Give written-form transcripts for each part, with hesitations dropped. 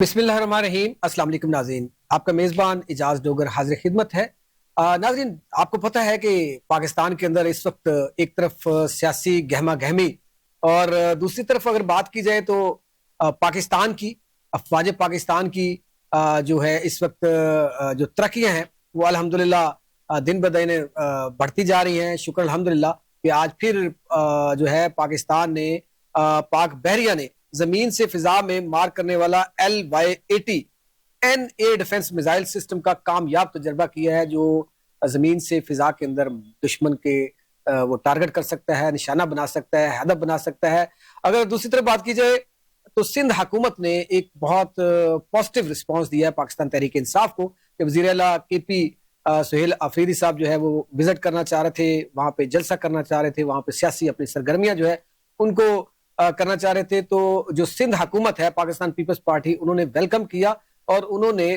بسم اللہ الرحمن الرحیم۔ السلام علیکم ناظرین، آپ کا میزبان اجاز ڈوگر حاضر خدمت ہے۔ ناظرین، آپ کو پتہ ہے کہ پاکستان کے اندر اس وقت ایک طرف سیاسی گہما گہمی اور دوسری طرف اگر بات کی جائے تو پاکستان کی افواج پاکستان کی جو ہے اس وقت جو ترقیاں ہیں وہ الحمدللہ دن بدن بڑھتی جا رہی ہیں۔ شکر الحمدللہ کہ آج پھر جو ہے پاکستان نے پاک بحریہ نے زمین سے فضا میں مار کرنے والا LY-80 NA defence missile system کا کامیاب تجربہ کیا ہے، جو زمین سے فضا کے اندر دشمن کے وہ ٹارگٹ کر سکتا ہے، نشانہ بنا سکتا ہے، ہدف بنا سکتا ہے۔ اگر دوسری طرف بات کی جائے تو سندھ حکومت نے ایک بہت پازیٹیو رسپانس دیا ہے پاکستان تحریک انصاف کو کہ وزیر اعلیٰ KP سہیل آفریدی صاحب جو ہے وہ وزٹ کرنا چاہ رہے تھے، وہاں پہ جلسہ کرنا چاہ رہے تھے، وہاں پہ سیاسی اپنی سرگرمیاں جو ہے ان کو کرنا چاہ رہے تھے۔ تو جو سندھ حکومت ہے پاکستان پیپلز پارٹی، انہوں نے ویلکم کیا اور انہوں نے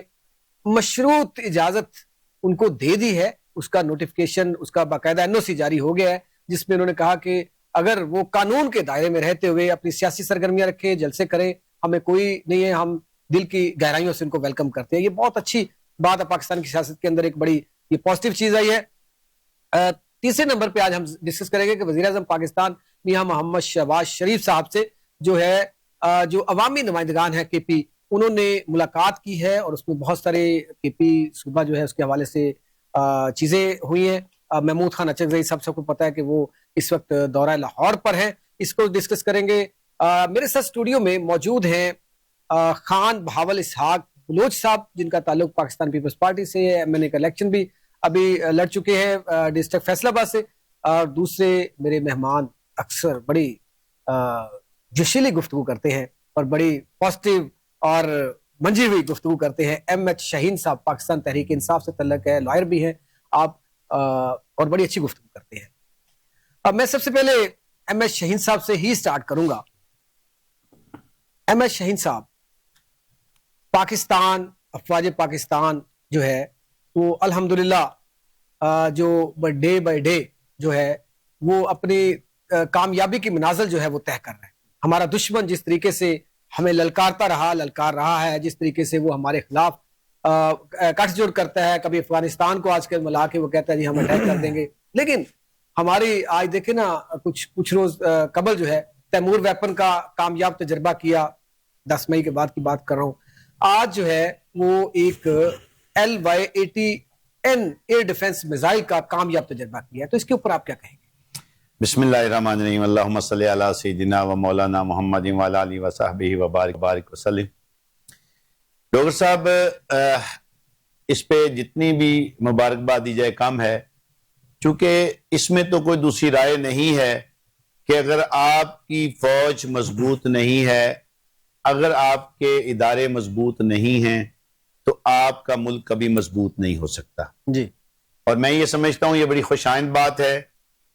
مشروط اجازت ان کو دے دی ہے۔ اس کا نوٹیفیکیشن، اس کا باقاعدہ NOC جاری ہو گیا ہے، جس میں انہوں نے کہا کہ اگر وہ قانون کے دائرے میں رہتے ہوئے اپنی سیاسی سرگرمیاں رکھیں، جلسے کریں، ہمیں کوئی نہیں ہے، ہم دل کی گہرائیوں سے ان کو ویلکم کرتے ہیں۔ یہ بہت اچھی بات ہے، پاکستان کی سیاست کے اندر ایک بڑی یہ پازیٹیو چیز آئی ہے۔ تیسرے نمبر پہ آج ہم ڈسکس کریں گے کہ وزیر اعظم پاکستان میاں محمد شہباز شریف صاحب سے جو ہے جو عوامی نمائندگان ہیں KP، انہوں نے ملاقات کی ہے اور اس میں بہت سارے KP صوبہ جو ہے اس کے حوالے سے چیزیں ہوئی ہیں۔ محمود خان اچکزئی صاحب سب کو پتہ ہے کہ وہ اس وقت دورہ لاہور پر ہیں، اس کو ڈسکس کریں گے۔ میرے ساتھ اسٹوڈیو میں موجود ہیں خان بہاول اسحاق بلوچ صاحب، جن کا تعلق پاکستان پیپلز پارٹی سے ہے، MNA کا الیکشن بھی ابھی لڑ چکے ہیں ڈسٹرکٹ فیصل آباد سے۔ اور دوسرے میرے مہمان اکثر بڑی جوشیلی گفتگو کرتے ہیں اور بڑی پازیٹیو اور منجی ہوئی گفتگو کرتے ہیں، MH شاہین صاحب، پاکستان تحریک انصاف سے تعلق ہے، لائر بھی ہیں آپ، اور بڑی اچھی گفتگو کرتے ہیں۔ اب میں سب سے پہلے MH شاہین صاحب سے ہی سٹارٹ کروں گا۔ MH شاہین صاحب، پاکستان، افواج پاکستان جو ہے وہ الحمدللہ جو ڈے بائی ڈے جو ہے وہ اپنی کامیابی کی منازل جو ہے وہ طے کر رہے ہیں۔ ہمارا دشمن جس طریقے سے ہمیں للکار رہا ہے، جس طریقے سے وہ ہمارے خلاف کٹ جوڑ کرتا ہے، کبھی افغانستان کو آج کل ملا کے وہ کہتا ہے جی ہم اٹیک کر دیں گے، لیکن ہماری آج دیکھیں نا کچھ روز قبل جو ہے تیمور ویپن کا کامیاب تجربہ کیا، 10 مئی کے بعد کی بات کر رہا ہوں۔ آج جو ہے وہ ایک LY-80 NA ڈیفنس میزائل کا کامیاب تجربہ کیا ہے، تو اس کے اوپر آپ کیا کہیں گے؟ بسم اللہ الرحمن الرحیم، اللہم صلی علی سیدنا و مولانا محمد وعلی آلہ وصحبہ وبارک وسلم۔ ڈاکٹر صاحب، اس پہ جتنی بھی مبارکباد دی جائے کم ہے، چونکہ اس میں تو کوئی دوسری رائے نہیں ہے کہ اگر آپ کی فوج مضبوط نہیں ہے، اگر آپ کے ادارے مضبوط نہیں ہیں تو آپ کا ملک کبھی مضبوط نہیں ہو سکتا۔ جی، اور میں یہ سمجھتا ہوں یہ بڑی خوش آئند بات ہے،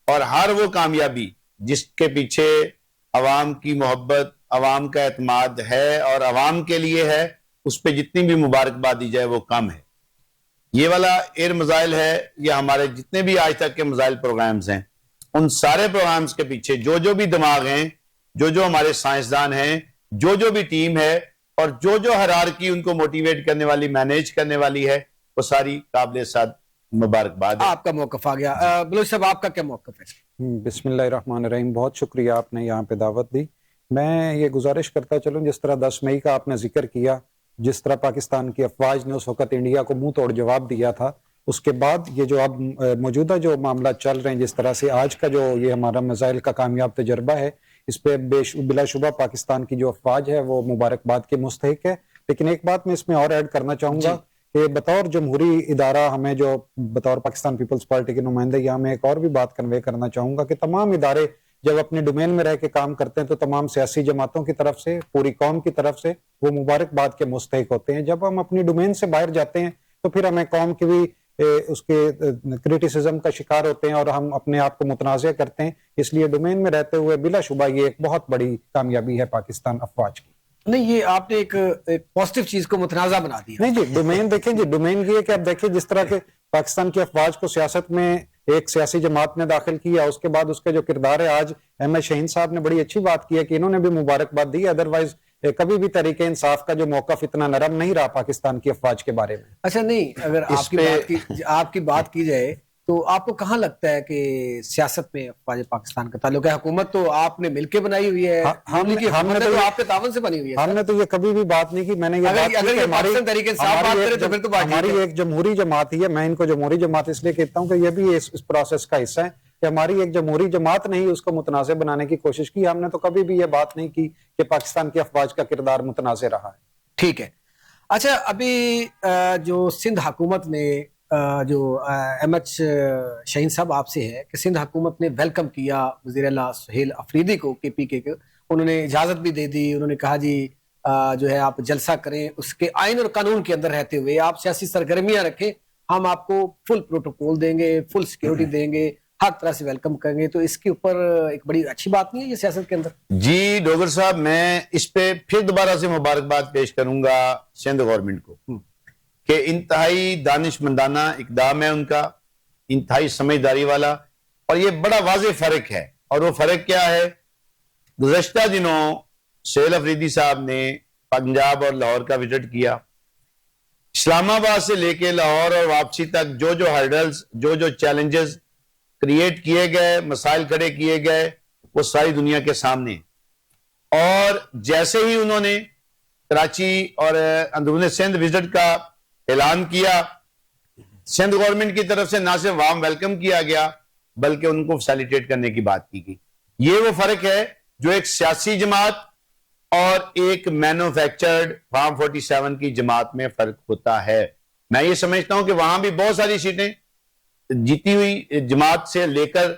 اور ہر وہ کامیابی جس کے پیچھے عوام کی محبت، عوام کا اعتماد ہے اور عوام کے لیے ہے، اس پہ جتنی بھی مبارکباد دی جائے وہ کم ہے۔ یہ والا ایئر میزائل ہے، یہ ہمارے جتنے بھی آج تک کے میزائل پروگرامز ہیں، ان سارے پروگرامز کے پیچھے جو بھی دماغ ہیں، جو ہمارے سائنسدان ہیں، جو بھی ٹیم ہے، اور جو ہرارکی ان کو موٹیویٹ کرنے والی، مینیج کرنے والی ہے، وہ ساری قابل صد مبارکباد ہے۔ آپ کا موقف آ گیا۔ بلوچ صاحب، آپ کا کیا موقف ہے؟ بسم اللہ الرحمن الرحیم، بہت شکریہ آپ نے یہاں پہ دعوت دی۔ میں یہ گزارش کرتا چلوں، جس طرح 10 مئی کا آپ نے ذکر کیا، جس طرح پاکستان کی افواج نے اس وقت انڈیا کو منہ توڑ جواب دیا تھا، اس کے بعد یہ جو اب موجودہ جو معاملات چل رہے ہیں، جس طرح سے آج کا جو یہ ہمارا میزائل کا کامیاب تجربہ ہے، اس پہ بلا شبہ پاکستان کی جو افواج ہے وہ مبارکباد کے مستحق ہے۔ لیکن ایک بات میں اس میں اور ایڈ کرنا چاہوں گا کہ بطور جمہوری ادارہ ہمیں جو بطور پاکستان پیپلز پارٹی کے نمائندے، یہاں میں ایک اور بھی بات کنوے کرنا چاہوں گا کہ تمام ادارے جب اپنے ڈومین میں رہ کے کام کرتے ہیں تو تمام سیاسی جماعتوں کی طرف سے، پوری قوم کی طرف سے وہ مبارکباد کے مستحق ہوتے ہیں۔ جب ہم اپنی ڈومین سے باہر جاتے ہیں تو پھر ہمیں قوم کی بھی اس کے کرٹیسزم کا شکار ہوتے ہیں اور ہم اپنے آپ کو متنازع کرتے ہیں۔ اس لیے ڈومین میں رہتے ہوئے بلا شبہ یہ ایک بہت بڑی کامیابی ہے پاکستان افواج کی۔ نہیں، یہ آپ نے ایک پازیٹیو چیز کو متنازع بنا دیا۔ نہیں جی، ڈومین دیکھیں جی، ڈومین یہ ہے کہ اب دیکھیں جس طرح کے پاکستان کی افواج کو سیاست میں ایک سیاسی جماعت نے داخل کیا، اس کے بعد اس کا جو کردار ہے، آج MH شاہین صاحب نے بڑی اچھی بات کی ہے کہ انہوں نے بھی مبارکباد دی، ادروائز کبھی بھی تحریک انصاف کا جو موقف اتنا نرم نہیں رہا پاکستان کی افواج کے بارے میں. اچھا نہیں، اگر آپ کی بات کی جائے تو آپ کو کہاں لگتا ہے کہ سیاست میں افواج پاکستان کا تعلق ہے؟ حکومت تو آپ نے مل کے بنائی ہوئی ہے، ہم نے تو آپ کے تعاون سے بنی ہوئی ہے. ہم نے تو یہ کبھی بھی بات نہیں کی. میں نے یہ بات کی کہ ہماری ایک جمہوری جماعت ہی ہے. میں ان کو جمہوری جماعت اس لیے کہتا ہوں کہ یہ بھی اس پروسیس کا حصہ ہے کہ ہماری ایک جمہوری جماعت نے ہی اس کو متنازع بنانے کی کوشش کی. ہم نے تو کبھی بھی یہ بات نہیں کی کہ پاکستان کی افواج کا کردار متنازع رہا ہے. ٹھیک ہے. اچھا، ابھی جو سندھ حکومت نے جو ایم ایچ شاہین صاحب آپ سے ہے کہ سندھ حکومت نے ویلکم کیا وزیر اعلیٰ سہیل افریدی کو کے پی کے کو، انہوں نے اجازت بھی دے دی. انہوں نے کہا جی جو ہے آپ جلسہ کریں، اس کے آئین اور قانون کے اندر رہتے ہوئے آپ سیاسی سرگرمیاں رکھیں، ہم آپ کو فل پروٹوکول دیں گے، فل سیکیورٹی دیں گے، ہر طرح سے ویلکم کریں گے. تو اس کے اوپر ایک بڑی اچھی بات نہیں ہے یہ سیاست کے اندر؟ جی ڈوگر صاحب، میں اس پہ پھر دوبارہ سے مبارکباد پیش کروں گا سندھ گورنمنٹ کو کہ انتہائی دانشمندانہ اقدام ہے ان کا، انتہائی سمجھداری والا. اور یہ بڑا واضح فرق ہے، اور وہ فرق کیا ہے؟ گزشتہ دنوں سہیل افریدی صاحب نے پنجاب اور لاہور کا وزٹ کیا. اسلام آباد سے لے کے لاہور اور واپسی تک جو ہرڈلز، جو چیلنجز کریٹ کیے گئے، مسائل کھڑے کیے گئے، وہ ساری دنیا کے سامنے. اور جیسے ہی انہوں نے کراچی اور اندرون سندھ وزٹ کا اعلان کیا، سندھ گورنمنٹ کی طرف سے نہ صرف وارم ویلکم کیا گیا بلکہ ان کو فیسیلیٹیٹ کرنے کی بات کی گئی. یہ وہ فرق ہے جو ایک سیاسی جماعت اور ایک مینوفیکچرڈ فارم 47 کی جماعت میں فرق ہوتا ہے. میں یہ سمجھتا ہوں کہ وہاں بھی بہت ساری سیٹیں جیتی ہوئی جماعت سے لے کر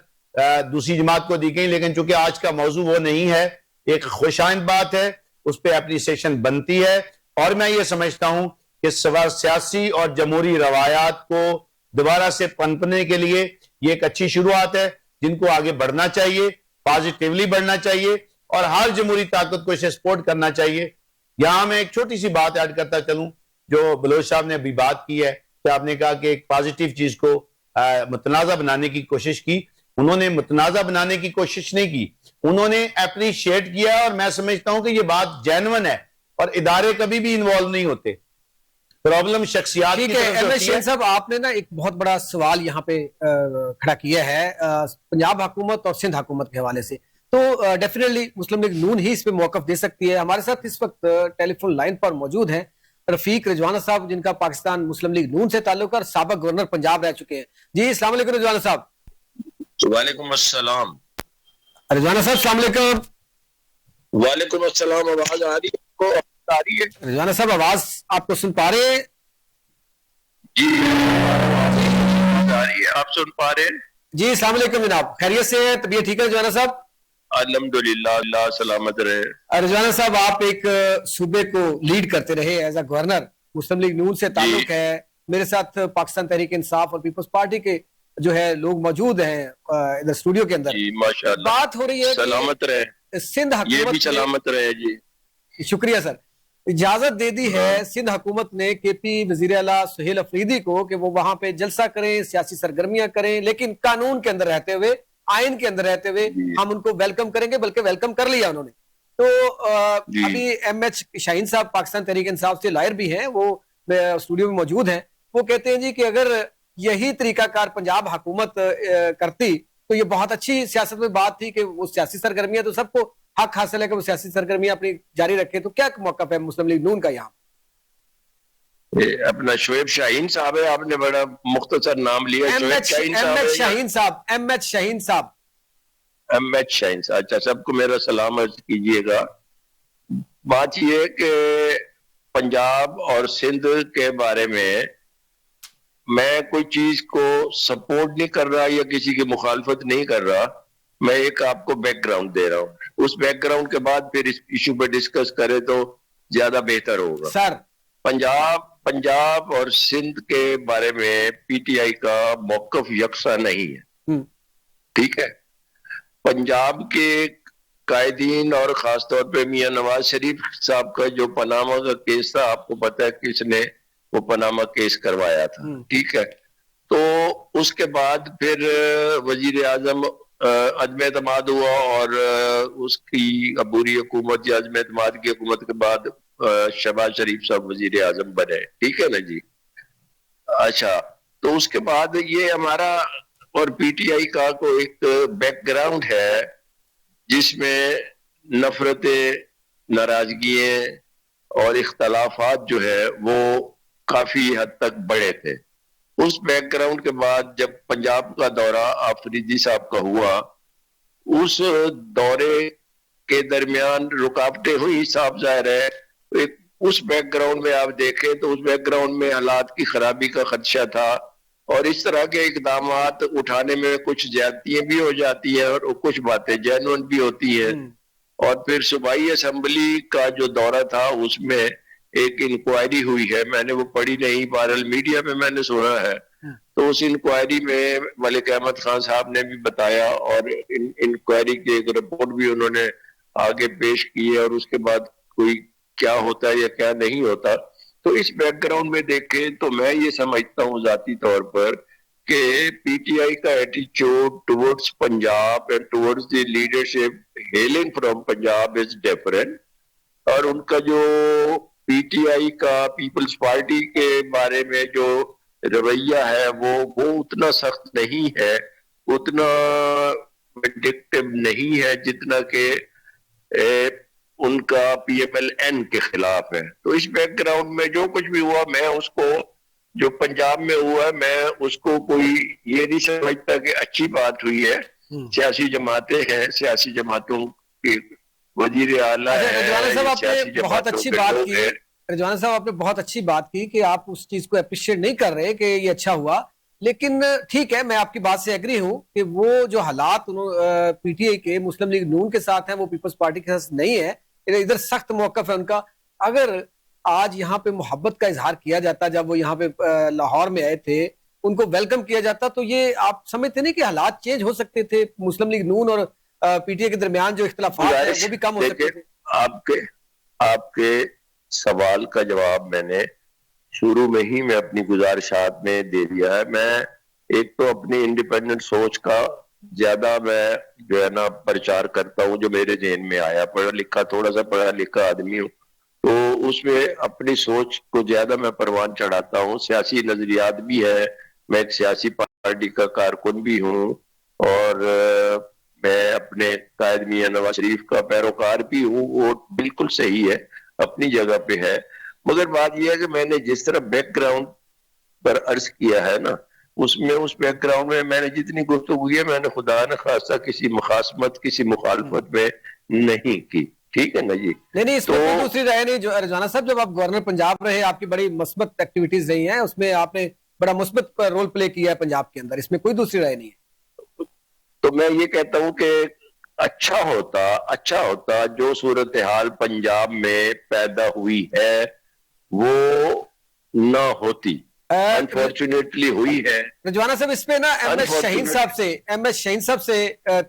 دوسری جماعت کو دی گئی، لیکن چونکہ آج کا موضوع وہ نہیں ہے، ایک خوشائند بات ہے، اس پہ اپریسیشن بنتی ہے. اور میں یہ سمجھتا ہوں کہ سیاسی اور جمہوری روایات کو دوبارہ سے پنپنے کے لیے یہ ایک اچھی شروعات ہے جن کو آگے بڑھنا چاہیے، پازیٹیولی بڑھنا چاہیے، اور ہر جمہوری طاقت کو اسے سپورٹ کرنا چاہیے. یہاں میں ایک چھوٹی سی بات ایڈ کرتا چلوں جو بلوچ صاحب نے ابھی بات کی ہے کہ آپ نے کہا کہ ایک پازیٹیو چیز کو متنازع بنانے کی کوشش کی. انہوں نے متنازع بنانے کی کوشش نہیں کی، انہوں نے اپریشیٹ کیا. اور میں سمجھتا ہوں کہ یہ بات جینون ہے اور ادارے کبھی بھی انوالو نہیں ہوتے، پرابلم شخصیات کی طرف سے ہوتی ہے. شاہین صاحب، آپ نے نا ایک بہت بڑا سوال یہاں پہ کھڑا کیا ہے پنجاب حکومت اور سندھ حکومت کے حوالے سے. تو ڈیفینیٹلی مسلم لیگ نون ہی اس پہ موقف دے سکتی ہے. ہمارے ساتھ اس وقت ٹیلی فون لائن پر موجود ہیں رفیق رضوانہ صاحب، جن کا پاکستان مسلم لیگ نون سے تعلق ہے اور سابق گورنر پنجاب رہ چکے ہیں. جی السلام علیکم رضوانہ صاحب. وعلیکم السلام. رضوانہ صاحب السلام علیکم. وعلیکم السلام. آواز آ رہی ہے؟ رضوانہ صاحب آواز آپ کو سن پا رہے ہیں؟ جی آ رہی ہے، آپ سن پا رہے ہیں؟ جی السلام علیکم جناب، خیریت سے ہیں؟ طبیعت ٹھیک ہے رضوانہ صاحب؟ الحمدللہ، اللہ سلامت رہے. رضوانہ صاحب، آپ ایک صوبے کو لیڈ کرتے رہے as a governor, Muslim League Noon سے تعلق ہے. میرے ساتھ پاکستان تحریک انصاف اور پیپلز پارٹی کے جو ہے لوگ موجود ہیں ادھر اسٹوڈیو کے اندر. جی ماشاءاللہ، بات ہو رہی ہے سلامت رہے، سندھ حکومت، یہ بھی سلامت رہے. جی شکریہ سر. اجازت دے دی ہے سندھ حکومت نے کے پی وزیر اعلیٰ سہیل افریدی کو کہ وہ وہاں پہ جلسہ کریں، سیاسی سرگرمیاں کریں، لیکن قانون کے اندر رہتے ہوئے، آئین کے اندر رہتے ہوئے ہم ان کو ویلکم کریں گے، بلکہ ویلکم کر لیا انہوں نے. تو ابھی ایم ایچ شاہین صاحب پاکستان تحریک انصاف سے لائر بھی ہیں، وہ اسٹوڈیو میں موجود ہیں. وہ کہتے ہیں جی کہ اگر یہی طریقہ کار پنجاب حکومت کرتی تو یہ بہت اچھی سیاست میں بات تھی کہ وہ سیاسی سرگرمیاں تو سب کو حق حاصل ہے کہ وہ سیاسی سرگرمیاں اپنی جاری رکھے. تو کیا موقف ہے مسلم لیگ نون کا یہاں؟ اپنا شعیب شاہین صاحب ہے، آپ نے بڑا مختصر نام لیا. ایم ایچ شاہین صاحب. ایم ایچ شاہین صاحب، اچھا، سب کو میرا سلام عرض کیجئے گا. بات یہ ہے کہ پنجاب اور سندھ کے بارے میں کوئی چیز کو سپورٹ نہیں کر رہا یا کسی کی مخالفت نہیں کر رہا. میں ایک آپ کو بیک گراؤنڈ دے رہا ہوں، اس بیک گراؤنڈ کے بعد پھر اس ایشو پہ ڈسکس کرے تو زیادہ بہتر ہوگا. سر، پنجاب اور سندھ کے بارے میں پی ٹی آئی کا موقف یکساں نہیں ہے. ٹھیک ہے، پنجاب کے قائدین اور خاص طور پہ میاں نواز شریف صاحب کا جو پاناما کا کیس تھا، آپ کو پتہ ہے کس نے وہ پاناما کیس کروایا تھا. ٹھیک ہے، تو اس کے بعد پھر وزیر اعظم عدم اعتماد ہوا اور اس کی عبوری حکومت یا عدم اعتماد کی حکومت کے بعد شہباز شریف صاحب وزیر اعظم بنے, ٹھیک ہے نا جی. اچھا, تو اس کے بعد یہ ہمارا اور پی ٹی آئی کا کو ایک بیک گراؤنڈ ہے جس میں نفرتیں, ناراضگیاں اور اختلافات جو ہے وہ کافی حد تک بڑے تھے. اس بیک گراؤنڈ کے بعد جب پنجاب کا دورہ آفریدی صاحب کا ہوا, اس دورے کے درمیان رکاوٹیں ہوئی, صاحب ظاہر ہے. اس بیک گراؤنڈ میں آپ دیکھیں تو اس بیک گراؤنڈ میں حالات کی خرابی کا خدشہ تھا, اور اس طرح کے اقدامات اٹھانے میں کچھ زیادتیاں بھی ہو جاتی ہیں اور کچھ باتیں جینوئن بھی ہوتی ہیں. اور پھر صوبائی اسمبلی کا جو دورہ تھا اس میں ایک انکوائری ہوئی ہے, میں نے وہ پڑھی نہیں, بہرحال میڈیا میں میں نے سنا ہے. تو اس انکوائری میں ملک احمد خان صاحب نے بھی بتایا اور انکوائری کی ایک رپورٹ بھی انہوں نے آگے پیش کی ہے, اور اس کے بعد کوئی کیا ہوتا ہے یا کیا نہیں ہوتا. تو اس بیک گراؤنڈ میں دیکھیں تو میں یہ سمجھتا ہوں ذاتی طور پر کہ پی ٹی آئی کا ایٹیچیوڈ towards Punjab and towards the leadership hailing from Punjab is different. اور ان کا جو پی ٹی آئی کا پیپلز پارٹی کے بارے میں جو رویہ ہے وہ اتنا سخت نہیں ہے, اتنا وینڈکٹیو نہیں ہے جتنا کہ ان کا پی ایم ایل این کے خلاف ہے. تو اس بیک گراؤنڈ میں جو کچھ بھی ہوا, میں اس کو جو پنجاب میں ہوا ہے میں اس کو کوئی یہ نہیں سمجھتا کہ اچھی بات ہوئی ہے. سیاسی جماعتیں ہیں, سیاسی جماعتوں کی وزیر اعلیٰ رضوانہ صاحب آپ نے بہت اچھی بات کی, رضوانہ صاحب آپ نے بہت اچھی بات کی کہ آپ اس چیز کو اپریشیٹ نہیں کر رہے کہ یہ اچھا ہوا, لیکن ٹھیک ہے, میں آپ کی بات سے ایگری ہوں کہ وہ جو حالات پی ٹی آئی کے مسلم لیگ نون کے ساتھ ہیں وہ پیپلز پارٹی کے ساتھ نہیں ہے, ادھر سخت موقف ہے ان کا. اگر آج یہاں پہ محبت کا اظہار کیا جاتا, جب وہ یہاں پہ لاہور میں آئے تھے ان کو ویلکم کیا جاتا, تو یہ آپ سمجھتے نہیں کہ حالات چینج ہو سکتے تھے, مسلم لیگ نون اور پی ٹی آئی کے درمیان جو اختلافات ہیں وہ بھی کم ہو سکتے تھے؟ آپ کے سوال کا جواب میں نے شروع میں ہی میں اپنی گزارشات میں دے دیا ہے. میں ایک تو اپنی انڈیپینڈنٹ سوچ کا زیادہ میں جو ہے نا پرچار کرتا ہوں, جو میرے ذہن میں آیا, پڑھا لکھا تھوڑا سا پڑھا لکھا آدمی ہوں, تو اس میں اپنی سوچ کو زیادہ میں پروان چڑھاتا ہوں. سیاسی نظریات بھی ہے, میں ایک سیاسی پارٹی کا کارکن بھی ہوں, اور میں اپنے قائد میاں نواز شریف کا پیروکار بھی ہوں, وہ بالکل صحیح ہے, اپنی جگہ پہ ہے. مگر بات یہ ہے کہ میں نے جس طرح بیک گراؤنڈ پر عرض کیا ہے نا, اس بیک گراؤنڈ میں نے جتنی گفتگو کی ہے میں نے خدا نہ خواستہ کسی مخاصمت کسی مخالفت میں نہیں کی, ٹھیک ہے نا جی. نہیں, اس میں کوئی دوسری رائے نہیں. جو رضوانہ صاحب جب آپ گورنر پنجاب رہے, آپ کی بڑی مثبت ایکٹیویٹیز رہی ہیں, اس میں آپ نے بڑا مثبت رول پلے کیا ہے پنجاب کے اندر, اس میں کوئی دوسری رائے نہیں ہے. تو میں یہ کہتا ہوں کہ اچھا ہوتا جو صورتحال پنجاب میں پیدا ہوئی ہے وہ نہ ہوتی, انفارچونیٹلی ہوئی ہے. رضوانہ صاحب اس پہ نا ایم ایس شاہین صاحب سے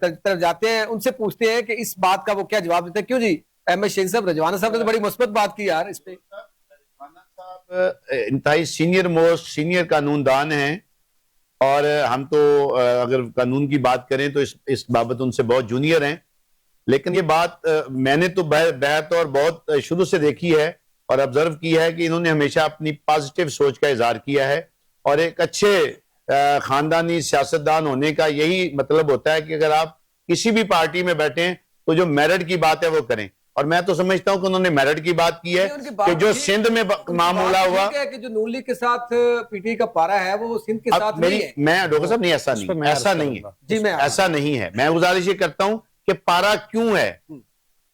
طرف جاتے ہیں, ان سے پوچھتے ہیں کہ اس بات کا وہ کیا جواب دیتے ہیں. کیوں جی ایم ایس شاہین صاحب, رضوانہ صاحب نے تو بڑی مثبت بات کی یار اس پہ. رضوانہ صاحب انتہائی سینئر قانون دان ہیں, اور ہم تو اگر قانون کی بات کریں تو اس بابت ان سے بہت جونیئر ہیں. لیکن یہ بات میں نے تو بہت اور بہت شروع سے دیکھی ہے اور آبزرو کیا ہے کہ انہوں نے ہمیشہ اپنی پازیٹیو سوچ کا اظہار کیا ہے, اور ایک اچھے خاندانی سیاستدان ہونے کا یہی مطلب ہوتا ہے کہ اگر آپ کسی بھی پارٹی میں بیٹھیں تو جو میرٹ کی بات ہے وہ کریں. اور میں تو سمجھتا ہوں کہ انہوں نے میرٹ کی بات کی ہے کہ جو سندھ میں معاملہ ہوا کہ جو نون لیگ کے ساتھ پی ٹی آئی کا پارا ہے وہ سندھ کے ساتھ نہیں ہے. میں ڈاکٹر صاحب نہیں, ایسا نہیں ہے. میں گزارش یہ کرتا ہوں کہ پارا کیوں ہے.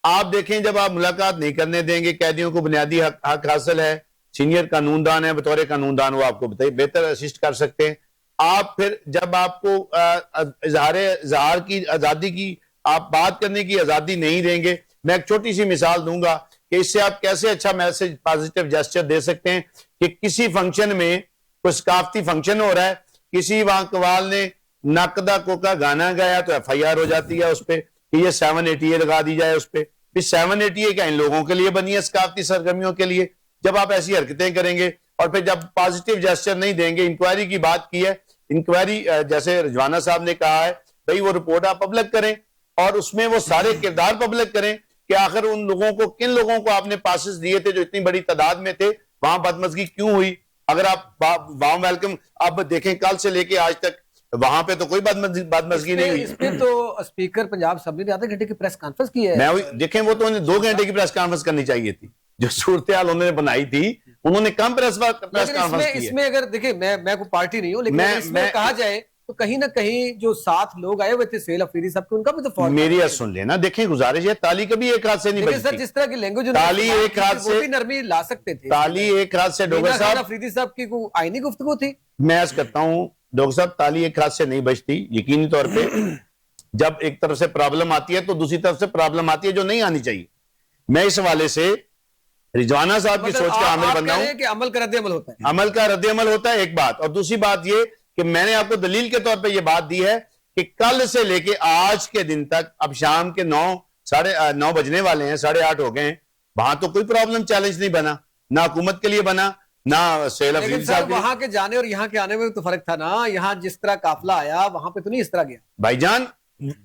آپ دیکھیں جب آپ ملاقات نہیں کرنے دیں گے, قیدیوں کو بنیادی حق حاصل ہے, سینئر قانون دان ہے, بطور قانون دان وہ آپ کو بہتر اسسٹ کر سکتے ہیں. آپ پھر جب آپ کو اظہار کی آزادی کی, آپ بات کرنے کی آزادی نہیں دیں گے, میں ایک چھوٹی سی مثال دوں گا کہ اس سے آپ کیسے اچھا میسج پازیٹیو جیسچر دے سکتے ہیں کہ کسی فنکشن میں کوئی ثقافتی فنکشن ہو رہا ہے, کسی وہاں قوال نے نقدہ کوکا گانا گایا تو ایف آئی آر ہو جاتی ہے اس پہ کہ یہ 780 لگا دی جائے اس پہ. 780 کیا ان لوگوں کے لیے بنی ہے ثقافتی سرگرمیوں کے لیے؟ جب آپ ایسی حرکتیں کریں گے اور پھر جب پازیٹیو جیسچر نہیں دیں گے. انکوائری کی بات کی ہے, انکوائری جیسے رضوانہ صاحب نے کہا ہے بھئی وہ رپورٹ آپ پبلک کریں اور اس میں وہ سارے کردار پبلک کریں کہ آخر ان لوگوں کو کن لوگوں کو آپ نے پاسز دیے تھے جو اتنی بڑی تعداد میں تھے, وہاں بدمزگی کیوں ہوئی. اگر آپ وارم ویلکم آپ دیکھیں کل سے لے کے آج تک وہاں پہ تو کوئی بدمزگی نہیں ہوئی. اس پہ تو اسپیکر پنجاب اسمبلی نے آدھے گھنٹے کی پریس کانفرنس کی ہے. دیکھیں وہ تو انہیں 2 گھنٹے کی پریس کانفرنس کرنی چاہیے تھی. جو صورتحال انہوں نے بنائی تھی انہوں نے کم پریس کانفرنس کی ہے. اس میں اگر دیکھیں میں کوئی پارٹی نہیں ہوں, لیکن اس میں کہا جائے تو کہیں نہ کہیں جو 7 لوگ آئے ہوئے تھے سہیل افریدی صاحب کے, ان کا بھی تو فالٹ. میری بات سن لینا, دیکھیں گزارش ہے, تالی کبھی ایک ہاتھ سے نہیں بجتی. سر جس طرح کی لینگویج تالی ایک ہاتھ سے نرمی لا سکتے تھے. تالی ایک ہاتھ سے ڈاکٹر صاحب افریدی صاحب کی کوئی آئینی گفتگو تھی. میں عرض کرتا ہوں ڈاکٹر صاحب تالی ایک ہاتھ سے نہیں بجتی. یقینی طور پہ جب ایک طرف سے پرابلم آتی ہے تو دوسری طرف سے پرابلم آتی ہے جو نہیں آنی چاہیے. میں اس حوالے سے رضوانہ صاحب کی سوچ کا حامل بن رہا ہوں کہ عمل کا رد عمل ہوتا ہے. عمل کا رد عمل ہوتا ہے, ایک بات. اور دوسری بات یہ کہ میں نے آپ کو دلیل کے طور پہ یہ بات دی ہے کہ کل سے لے کے آج کے دن تک, اب شام کے 9 بجنے والے ہیں, 8:30 ہو گئے ہیں, وہاں تو کوئی پرابلم چیلنج نہیں بنا, نہ حکومت کے لیے بنا نہ سہیل افریدی صاحب. وہاں کے جانے اور یہاں کے آنے میں تو فرق تھا نا. یہاں جس طرح قافلہ آیا وہاں پہ تو نہیں اس طرح گیا. بھائی جان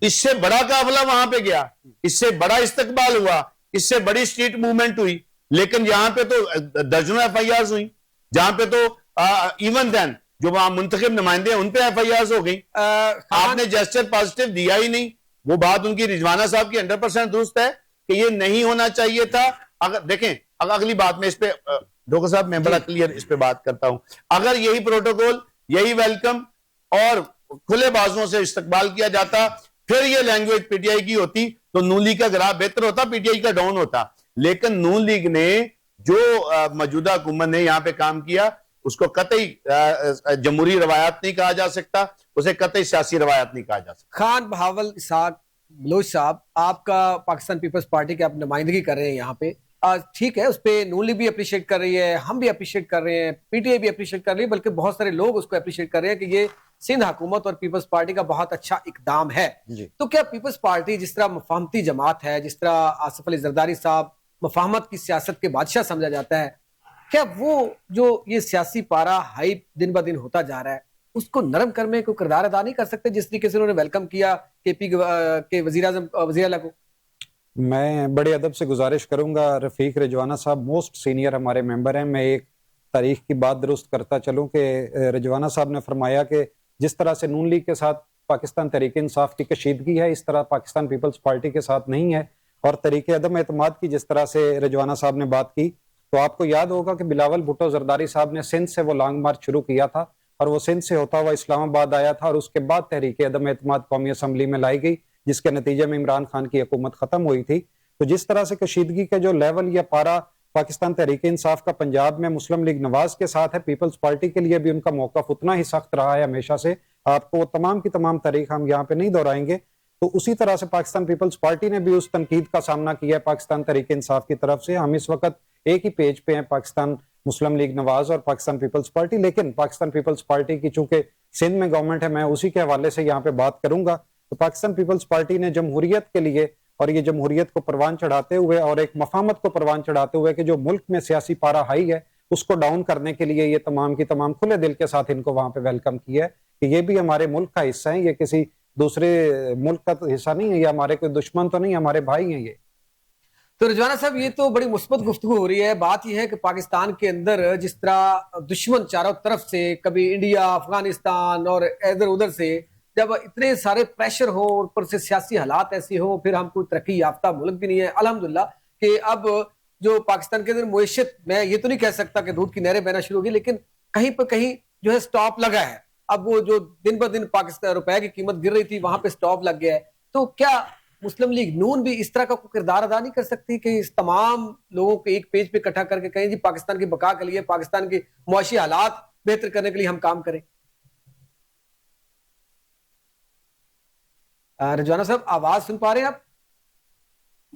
اس سے بڑا قافلہ وہاں پہ گیا, اس سے بڑا استقبال ہوا, اس سے بڑی اسٹریٹ موومنٹ ہوئی, لیکن یہاں پہ تو درجنوں ایف آئی آرز ہوئی. جہاں پہ تو ایون دین جو وہاں منتخب نمائندے ہیں ان پہ ایف آئی آرز ہو گئی. آپ نے جسٹر پازیٹیو دیا ہی نہیں. وہ بات ان کی رضوانہ صاحب کی 100% درست ہے کہ یہ نہیں ہونا چاہیے تھا. اگر دیکھیں اگلی بات میں اس پہ ڈاکٹر صاحب میں بڑا کلیئر اس پہ بات کرتا ہوں. اگر یہی پروٹوکول, یہی ویلکم اور کھلے بازوں سے استقبال کیا جاتا, پھر یہ لینگویج پی ٹی آئی کی ہوتی تو نون لیگ کا گراف بہتر ہوتا, پی ٹی آئی کا ڈاؤن ہوتا. لیکن نون لیگ نے جو موجودہ حکومت نے یہاں پہ کام کیا اس کو قطعی جمہوری روایات نہیں کہا جا سکتا, اسے قطعی سیاسی روایات نہیں کہا جا سکتا. خان بہاول اسحاق بلوچ صاحب, آپ کا پاکستان پیپلز پارٹی کی آپ نمائندگی کر رہے ہیں یہاں پہ, ٹھیک ہے, اس پہ نون لیگ بھی اپریشیٹ کر رہی ہے, ہم بھی اپریشیٹ کر رہے ہیں, پی ٹی آئی بھی اپریشیٹ کر رہی ہے, بلکہ بہت سارے لوگ اس کو اپریشیٹ کر رہے ہیں کہ یہ سندھ حکومت اور پیپلز پارٹی کا بہت اچھا اقدام ہے. تو کیا پیپلز پارٹی جس طرح مفاہمتی جماعت ہے, جس طرح آصف علی زرداری صاحب مفاہمت کی سیاست کے بادشاہ سمجھا جاتا ہے, کیا وہ جو یہ سیاسی پارا ہائی دن بہ دن ہوتا جا رہا ہے اس کو نرم کرنے میں کوئی کردار ادا نہیں کر سکتے جس طریقے سے انہوں نے ویلکم کیا کے پی کے وزیر اعظم وزیر اعلیٰ کو؟ میں بڑے ادب سے گزارش کروں گا, رفیق رضوانہ صاحب موسٹ سینئر ہمارے ممبر ہیں, میں ایک تاریخ کی بات درست کرتا چلوں کہ رضوانہ صاحب نے فرمایا کہ جس طرح سے نون لیگ کے ساتھ پاکستان تحریک انصاف کی کشیدگی ہے اس طرح پاکستان پیپلز پارٹی کے ساتھ نہیں ہے. اور طریقے عدم اعتماد کی جس طرح سے رضوانہ صاحب نے بات کی تو آپ کو یاد ہوگا کہ بلاول بھٹو زرداری صاحب نے سندھ سے وہ لانگ مارچ شروع کیا تھا اور وہ سندھ سے ہوتا ہوا اسلام آباد آیا تھا, اور اس کے بعد تحریک عدم اعتماد قومی اسمبلی میں لائی گئی جس کے نتیجے میں عمران خان کی حکومت ختم ہوئی تھی. تو جس طرح سے کشیدگی کا جو لیول یا پارا پاکستان تحریک انصاف کا پنجاب میں مسلم لیگ نواز کے ساتھ ہے, پیپلز پارٹی کے لیے بھی ان کا موقف اتنا ہی سخت رہا ہے ہمیشہ سے. آپ کو وہ تمام کی تمام تاریخ ہم یہاں پہ نہیں دہرائیں گے. تو اسی طرح سے پاکستان پیپلز پارٹی نے بھی اس تنقید کا سامنا کیا ہے پاکستان تحریک انصاف کی طرف سے. ہم اس وقت ایک ہی پیج پہ ہیں, پاکستان مسلم لیگ نواز اور پاکستان پیپلز پارٹی, لیکن پاکستان پیپلز پارٹی کی چونکہ سندھ میں گورنمنٹ ہے میں اسی کے حوالے سے یہاں پہ بات کروں گا. تو پاکستان پیپلز پارٹی نے جمہوریت کے لیے اور یہ جمہوریت کو پروان چڑھاتے ہوئے اور ایک مفاہمت کو پروان چڑھاتے ہوئے کہ جو ملک میں سیاسی پارا ہائی ہے اس کو ڈاؤن کرنے کے لیے یہ تمام کی تمام کھلے دل کے ساتھ ان کو وہاں پہ ویلکم کیا ہے کہ یہ بھی ہمارے ملک کا حصہ ہیں, یہ کسی دوسرے ملک کا حصہ نہیں ہے, یہ ہمارے کوئی دشمن تو نہیں, ہمارے بھائی ہیں یہ. تو رضوانہ صاحب یہ تو بڑی مثبت گفتگو ہو رہی ہے. بات یہ ہے کہ پاکستان کے اندر جس طرح دشمن چاروں طرف سے, کبھی انڈیا, افغانستان اور ادھر ادھر سے جب اتنے سارے پریشر ہو, اوپر سے سیاسی حالات ایسی ہو, پھر ہم کوئی ترقی یافتہ ملک بھی نہیں ہے الحمدللہ, کہ اب جو پاکستان کے اندر معیشت, میں یہ تو نہیں کہہ سکتا کہ دودھ کی نہریں بہنا شروع ہوگی, لیکن کہیں پہ کہیں جو ہے سٹاپ لگا ہے. اب وہ جو دن بہ دن پاکستان روپے کی قیمت گر رہی تھی وہاں پہ سٹاپ لگ گیا ہے. تو کیا مسلم لیگ نون بھی اس طرح کا کوئی کردار ادا نہیں کر سکتی کہ اس تمام لوگوں کو ایک پیج پہ اکٹھا کر کے کہیں جی پاکستان کی بقا کے لیے, پاکستان کے معاشی حالات بہتر کرنے کے لیے ہم کام کریں؟ رضوانہ صاحب آواز سن پا رہے ہیں آپ؟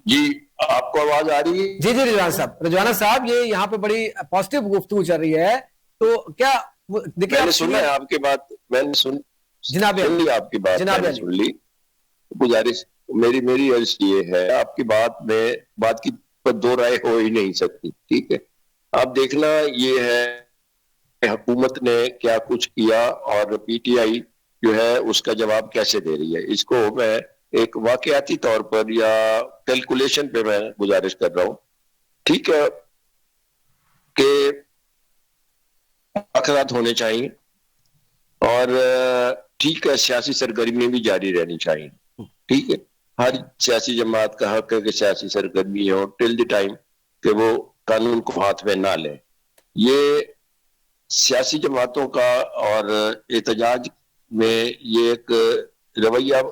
جی آپ کو آواز آ رہی ہے؟ جی جی رضوانہ صاحب یہ یہاں پہ بڑی پازیٹیو گفتگو چل رہی ہے. تو کیا دیکھیں, میں نے سنا ہے آپ کی بات, میں نے سن لی آپ کی بات, میں نے سن لی. گزارش میری عرض یہ ہے, آپ کی بات کی دو رائے ہو ہی نہیں سکتی, ٹھیک ہے. آپ دیکھنا یہ ہے حکومت نے کیا کچھ کیا اور پی ٹی آئی جو ہے اس کا جواب کیسے دے رہی ہے. اس کو میں ایک واقعاتی طور پر یا کیلکولیشن پہ میں گزارش کر رہا ہوں. ٹھیک ہے کہ مذاکرات ہونے چاہیے اور ٹھیک ہے سیاسی سرگرمیاں بھی جاری رہنی چاہیے. ٹھیک ہے ہر سیاسی جماعت کا حق ہے کہ سیاسی سرگرمی ہو ٹل دی ٹائم کہ وہ قانون کو ہاتھ میں نہ لیں. یہ سیاسی جماعتوں کا اور احتجاج میں یہ ایک رویہ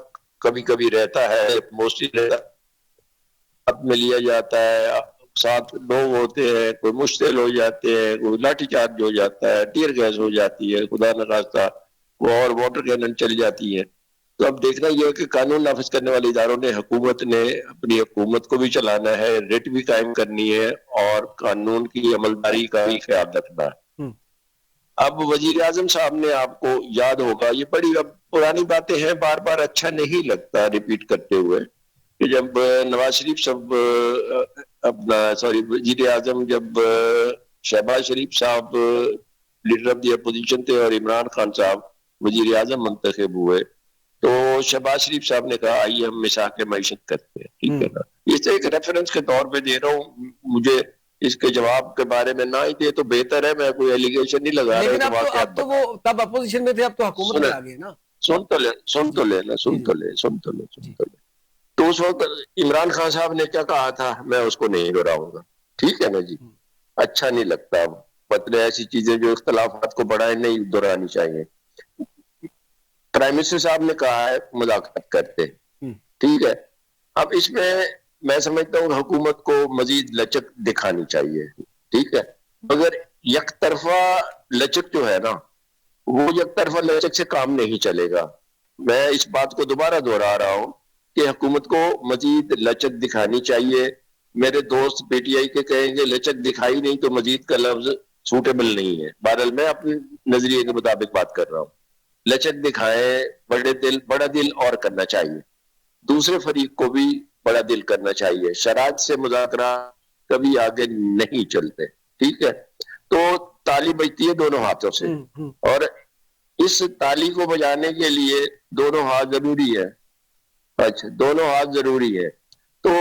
کبھی کبھی رہتا ہے, موسٹلی ہاتھ میں لیا جاتا ہے, ساتھ لوگ ہوتے ہیں, کوئی مشتعل ہو جاتے ہیں, کوئی لاٹھی چارج ہو جاتا ہے, ٹیئر گیس ہو جاتی ہے, خدا نخواستہ وہ اور واٹر کینن چل جاتی ہے. تو اب دیکھنا یہ ہے کہ قانون نافذ کرنے والے اداروں نے حکومت نے اپنی حکومت کو بھی چلانا ہے, ریٹ بھی قائم کرنی ہے اور قانون کی عملداری کا بھی خیال رکھنا ہے. اب وزیر اعظم صاحب نے آپ کو یاد ہوگا, یہ بڑی اب پرانی باتیں ہیں, بار بار اچھا نہیں لگتا ریپیٹ کرتے ہوئے, کہ جب نواز شریف صاحب وزیر اعظم جب شہباز شریف صاحب لیڈر آف دی اپوزیشن تھے اور عمران خان صاحب وزیر اعظم منتخب ہوئے, تو شہباز شریف صاحب نے کہا آئیے ہم مساق معیشت کرتے ہیں. ٹھیک ہے نا, اس ایک ریفرنس کے طور پہ دے رہا ہوں, مجھے اس کے جواب کے بارے میں نہ ہی دے تو بہتر ہے, میں کوئی ایلیگیشن نہیں لگا رہا. لیکن اب تو وہ تب اپوزیشن میں تھے, اب تو حکومت میں آ گئے نا. سن تو لے. تو اس وقت عمران خان صاحب نے کیا کہا تھا میں اس کو نہیں دہراؤں گا. ٹھیک ہے نا جی, اچھا نہیں لگتا, مطلب ایسی چیزیں جو اختلافات کو بڑھائیں نہیں دہرانی چاہیے. پرائم منسٹر صاحب نے کہا ہے مذاکرات کرتے. ٹھیک ہے, اب اس میں سمجھتا ہوں حکومت کو مزید لچک دکھانی چاہیے. ٹھیک ہے, مگر یک طرفہ لچک جو ہے نا, وہ یک طرفہ لچک سے کام نہیں چلے گا. میں اس بات کو دوبارہ دہرا رہا ہوں کہ حکومت کو مزید لچک دکھانی چاہیے. میرے دوست پی ٹی آئی کے کہیں گے لچک دکھائی نہیں تو مزید کا لفظ سوٹیبل نہیں ہے. بہرحال میں اپنے نظریے کے مطابق بات کر رہا ہوں. لچک دکھائیں, بڑا دل اور کرنا چاہیے, دوسرے فریق کو بھی بڑا دل کرنا چاہیے. شرائط سے مذاکرات کبھی آگے نہیں چلتے. ٹھیک ہے, تو تالی بجتی ہے دونوں ہاتھوں سے, اور اس تالی کو بجانے کے لیے دونوں ہاتھ ضروری ہے. اچھا, دونوں ہاتھ ضروری ہے. تو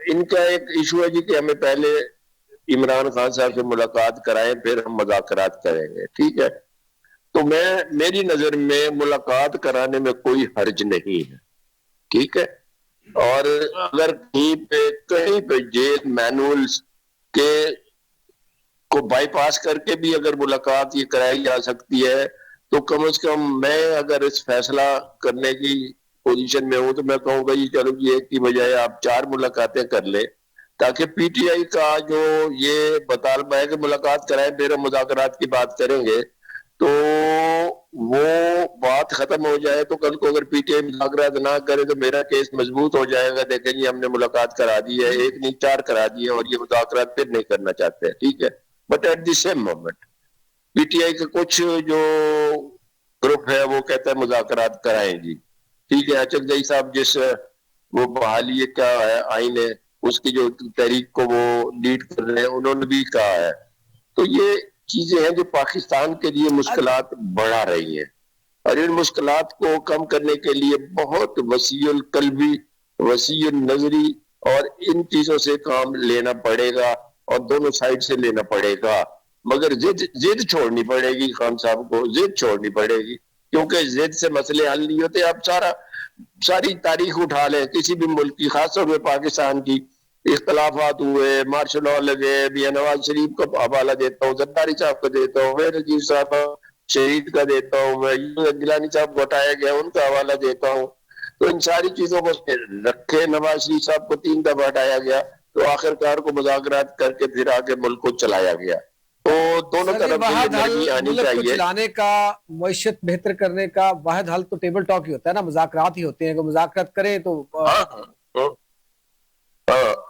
ان کا ایک ایشو ہے جی کہ ہمیں پہلے عمران خان صاحب سے ملاقات کرائیں پھر ہم مذاکرات کریں گے. ٹھیک ہے, تو میری نظر میں ملاقات کرانے میں کوئی حرج نہیں ہے. ٹھیک ہے, اور اگر کہیں پہ جیل مینولز کے کو بائی پاس کر کے بھی اگر ملاقات یہ کرائی جا سکتی ہے تو کم از کم میں اگر اس فیصلہ کرنے کی پوزیشن میں ہوں تو میں کہوں گا جی چلو جی ایک کی بجائے آپ 4 ملاقاتیں کر لیں, تاکہ پی ٹی آئی کا جو یہ مطالبہ ہے کہ ملاقات کرائیں پھر ہم مذاکرات کی بات کریں گے تو وہ بات ختم ہو جائے. تو کل کو اگر پی ٹی آئی مذاکرات نہ کرے تو میرا کیس مضبوط ہو جائے گا, دیکھیں جی ہم نے ملاقات کرا دی ہے, 1 نہیں 4 کرا دی ہے اور یہ مذاکرات پھر نہیں کرنا چاہتے. ٹھیک ہے, but at the same moment P T I کے کچھ جو گروپ ہے وہ کہتا ہے مذاکرات کرائیں جی. ٹھیک ہے, اچک زئی صاحب جس وہ بحالی کیا ہے آئین ہے اس کی جو تحریک کو وہ لیڈ کر رہے ہیں انہوں نے بھی کہا ہے. تو یہ چیزیں ہیں جو پاکستان کے لیے مشکلات بڑھا رہی ہیں, اور ان مشکلات کو کم کرنے کے لیے بہت وسیع القلبی, وسیع النظری اور ان چیزوں سے کام لینا پڑے گا اور دونوں سائڈ سے لینا پڑے گا. مگر ضد چھوڑنی پڑے گی, خان صاحب کو ضد چھوڑنی پڑے گی, کیونکہ ضد سے مسئلے حل نہیں ہوتے. آپ ساری تاریخ اٹھا لیں کسی بھی ملک کی, خاص طور پہ پاکستان کی, اختلافات ہوئے, مارشل لا لگے, بھی نواز شریف کا حوالہ دیتا ہوں, زرداری صاحب کا دیتا ہوں, میں نذیر صاحب شہید کا دیتا ہوں, میں گیلانی صاحب کو ہٹایا گیا ان کا حوالہ دیتا ہوں. تو ان ساری چیزوں کو رکھے, نواز شریف صاحب کو 3 دفعہ ہٹایا گیا تو آخرکار کو مذاکرات کر کے پھر آگے ملک کو چلایا گیا. تو دونوں طرف نرمی آنی چاہیے. چلانے کا, معیشت بہتر کرنے کا واحد حل تو ٹیبل ٹاک ہی ہوتا ہے نا, مذاکرات ہی ہوتے ہیں. اگر مذاکرات کریں تو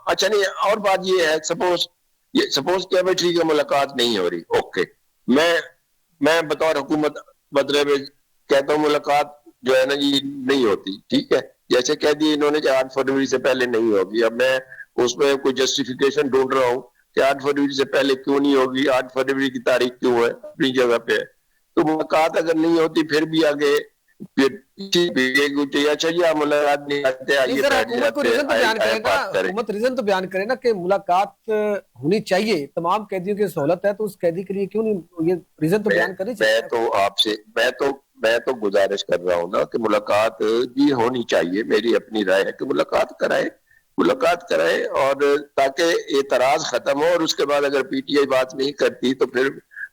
اچھا نہیں, اور بات یہ ہے سپوز کہ ابھی ٹھیک ہے ملاقات نہیں ہو رہی, اوکے, میں بطور حکومت مطلب کہتا ہوں ملاقات جو ہے نا یہ نہیں ہوتی. ٹھیک ہے, جیسے کہہ دی انہوں نے کہ 8 فروری سے پہلے نہیں ہوگی. اب میں اس میں کوئی جسٹیفیکیشن ڈھونڈ رہا ہوں کہ 8 فروری سے پہلے کیوں نہیں ہوگی, 8 فروری کی تاریخ کیوں ہے, اپنی جگہ پہ. تو ملاقات اگر نہیں ہوتی پھر بھی آگے پھر اچھا جی آپ ملاقات نہیں کرتے، آئیے بیٹھ حکومت کو جاتے ریزن تو بیان کرے نا، بات کریں۔ حکومت ریزن تو بیان کرے نا کہ ملاقات ہونی چاہیے، تمام قیدیوں کی سہولت ہے تو اس قیدی کے لیے کیوں نہیں یہ ریزن تو بیان کرنی چاہیے۔ میں تو آپ سے میں تو گزارش کر رہا ہوں نا کہ ملاقات بھی ہونی چاہیے، میری اپنی رائے ہے کہ ملاقات کرائے اور تاکہ اعتراض ختم ہو، اور اس کے بعد اگر پی ٹی آئی بات نہیں کرتی تو پھر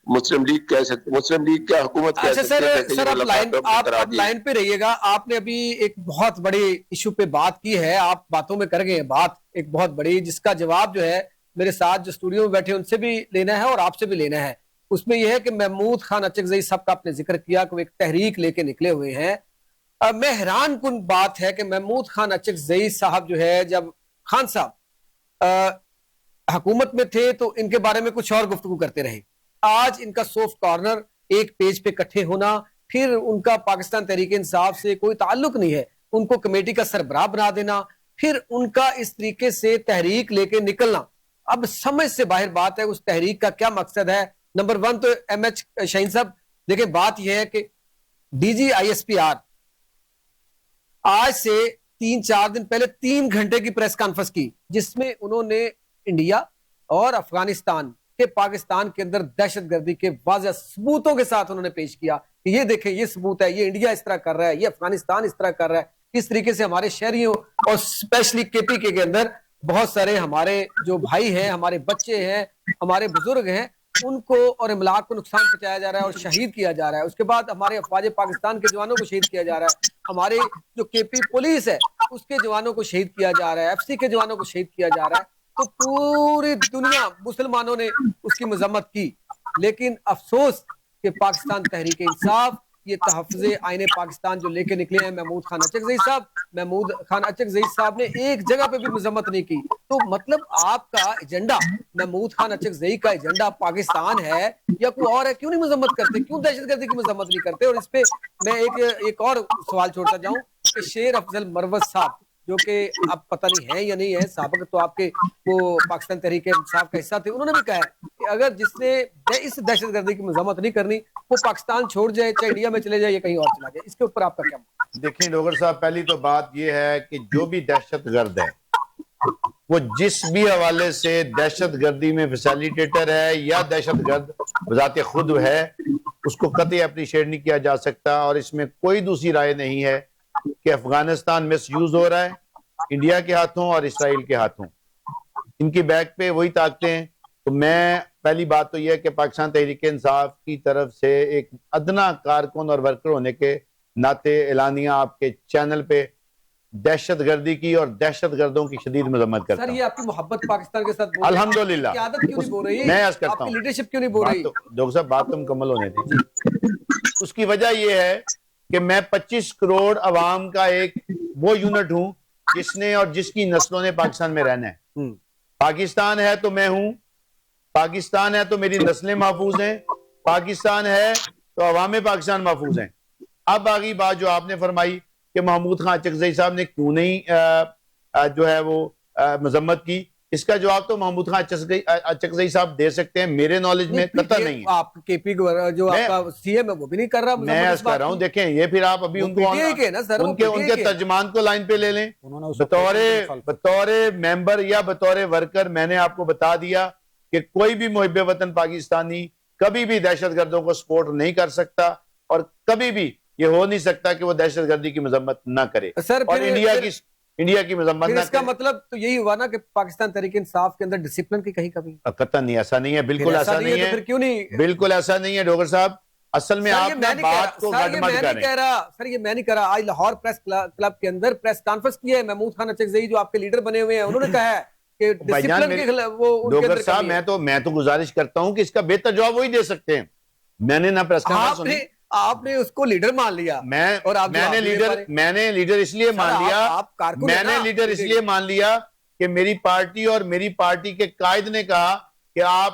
مسلم لیگ کہہ سکتے، مسلم لیگ کیا حکومت کہہ اچھا سکتے ہیں کہ سر یہ ملاقات آپ کرا اب دی۔ لائن پہ رہیے گا، آپ نے ابھی ایک بہت بڑی ایشو پہ بات کی ہے، آپ باتوں میں کر گئے ہیں بات ایک بہت بڑی، جس کا جواب جو ہے میرے ساتھ جو اسٹوڈیو میں بیٹھے ان سے بھی لینا ہے اور آپ سے بھی لینا ہے۔ اس میں یہ ہے کہ محمود خان اچکزئی صاحب کا آپ نے ذکر کیا کہ وہ ایک تحریک لے کے نکلے ہوئے ہیں۔ میں حیران کن بات ہے کہ محمود خان اچکزئی صاحب جو ہے، جب خان صاحب حکومت میں تھے تو ان کے بارے میں کچھ اور گفتگو کرتے رہے، آج ان کا سافٹ کارنر ایک پیج پہ اکٹھے ہونا، پھر ان کا پاکستان تحریک انصاف سے کوئی تعلق نہیں ہے، ان کو کمیٹی کا سربراہ بنا دینا، پھر ان کا اس طریقے سے تحریک لے کے نکلنا، اب سمجھ سے باہر بات ہے اس تحریک کا کیا مقصد ہے۔ نمبر 1 تو ایم ایچ شاہین صاحب دیکھیں، بات یہ ہے کہ ڈی جی آئی ایس پی آر آج سے 3-4 دن پہلے 3 گھنٹے کی پریس کانفرنس کی، جس میں انہوں نے انڈیا اور افغانستان کہ پاکستان کے اندر دہشت گردی کے واضح ثبوتوں کے ساتھ انہوں نے پیش کیا کہ یہ دیکھیں یہ ثبوت ہے، یہ انڈیا اس طرح کر رہا ہے، یہ افغانستان اس طرح کر رہا ہے۔ اس طریقے سے ہمارے شہریوں اور اسپیشلی کے پی کے اندر بہت سارے ہمارے جو بھائی ہیں، ہمارے بچے ہیں، ہمارے بزرگ ہیں، ان کو اور املاک کو نقصان پہنچایا جا رہا ہے اور شہید کیا جا رہا ہے۔ اس کے بعد ہمارے افواج پاکستان کے جوانوں کو شہید کیا جا رہا ہے، ہمارے جو کے پی پولیس ہے اس کے جوانوں کو شہید کیا جا رہا ہے، ایف سی کے جوانوں کو شہید کیا جا رہا ہے۔ تو پوری دنیا مسلمانوں نے اس کی مذمت کی، لیکن افسوس کہ پاکستان تحریک انصاف یہ تحفظ آئین پاکستان جو لے کے نکلے ہیں محمود خان اچکزئی صاحب نے ایک جگہ پہ بھی مذمت نہیں کی۔ تو مطلب آپ کا ایجنڈا، محمود خان اچکزئی کا ایجنڈا پاکستان ہے یا کوئی اور ہے؟ کیوں نہیں مذمت کرتے، کیوں دہشت گردی کی مذمت نہیں کرتے؟ اور اس پہ میں ایک اور سوال چھوڑتا جاؤں کہ شیر افضل مروت صاحب جو کہ اب پتہ نہیں ہے یا نہیں ہے، سابق تو آپ کے وہ پاکستان تحریک انصاف کا حصہ تھے، انہوں نے بھی کہا ہے کہ اگر جس نے اس دہشت گردی کی مذمت نہیں کرنی وہ پاکستان چھوڑ جائے، چاہے انڈیا میں چلے جائے یا کہیں اور چلا جائے۔ اس کے اوپر آپ کا کیا ماننا ہے؟ دیکھیں ڈاکٹر صاحب، پہلی تو بات یہ ہے کہ جو بھی دہشت گرد ہے وہ جس بھی حوالے سے دہشت گردی میں فیسیلیٹیٹر ہے یا دہشت گرد بذات خود ہے، اس کو قطعی اپریشیٹ نہیں کیا جا سکتا، اور اس میں کوئی دوسری رائے نہیں ہے کہ افغانستان مس یوز ہو رہا ہے انڈیا کے ہاتھوں اور اسرائیل کے ہاتھوں، ان کی بیک پہ وہی طاقتیں ہیں۔ تو میں پہلی بات تو یہ ہے کہ پاکستان تحریک انصاف کی طرف سے ایک ادنا کارکن اور ورکر ہونے کے ناطے اعلانیہ آپ کے چینل پہ دہشت گردی کی اور دہشت گردوں کی شدید مذمت کرتا سر ہوں۔ یہ آپ کی محبت پاکستان کے ساتھ بول رہے ہیں، الحمدللہ قیادت کیوں نہیں بول رہی؟ میں عرض کرتا آپ کی ہوں، لیڈرشپ کیوں نہیں بول رہی؟ ڈاکٹر صاحب بات تو مکمل ہونے تھی۔ اس کی وجہ یہ ہے کہ میں 25 کروڑ عوام کا ایک وہ یونٹ ہوں جس نے اور جس کی نسلوں نے پاکستان میں رہنا ہے۔ پاکستان ہے تو میں ہوں، پاکستان ہے تو میری نسلیں محفوظ ہیں، پاکستان ہے تو عوام پاکستان محفوظ ہیں۔ اب آگئی بات جو آپ نے فرمائی کہ محمود خان اچکزئی صاحب نے کیوں نہیں جو ہے وہ مذمت کی، اس کا جواب تو محمود خان اچکزئی صاحب دے سکتے ہیں، میرے نالج میں قطع نہیں ہے۔ آپ کے پی جو آپ کا سی ایم ہے وہ بھی نہیں کر رہا، میں عرض کر رہا ہوں، دیکھیں یہ پھر آپ ابھی ان کے ترجمان کو لائن پہ لے لیں۔ بطور ممبر یا بطور ورکر میں نے آپ کو بتا دیا کہ کوئی بھی محب وطن پاکستانی کبھی بھی دہشت گردوں کو سپورٹ نہیں کر سکتا، اور کبھی بھی یہ ہو نہیں سکتا کہ وہ دہشت گردی کی مذمت نہ کرے اور انڈیا کی مذمت نہ کرے۔ اس کا مطلب تو یہی ہوا نا کہ پاکستان تحریک انصاف کے اندر ڈسپلن کی کہیں کمی؟ قطعاً نہیں، ایسا نہیں ہے، بالکل ایسا نہیں ہے، پھر کیوں نہیں؟ بالکل ایسا نہیں ہے ڈاکٹر صاحب، اصل میں آپ نے بات کو گڈ مت کریں۔ سر یہ میں نہیں کہہ رہا، آج لاہور پریس کلب کے اندر پریس کانفرنس کی ہے، محمود خان اچکزئی جو آپ کے لیڈر بنے ہوئے ہیں انہوں نے کہا ہے کہ ڈسپلن کے خلاف وہ ان کے اندر کمی ہے۔ میں تو گزارش کرتا ہوں کہ اس کا بہتر جواب وہی دے سکتے ہیں۔ میں نے نہ پریس کانفرنس سنی، آپ نے اس کو لیڈر مان لیا، میں نے لیڈر اس لیے مان لیا کہ میری پارٹی اور میری پارٹی کے قائد نے کہا کہ آپ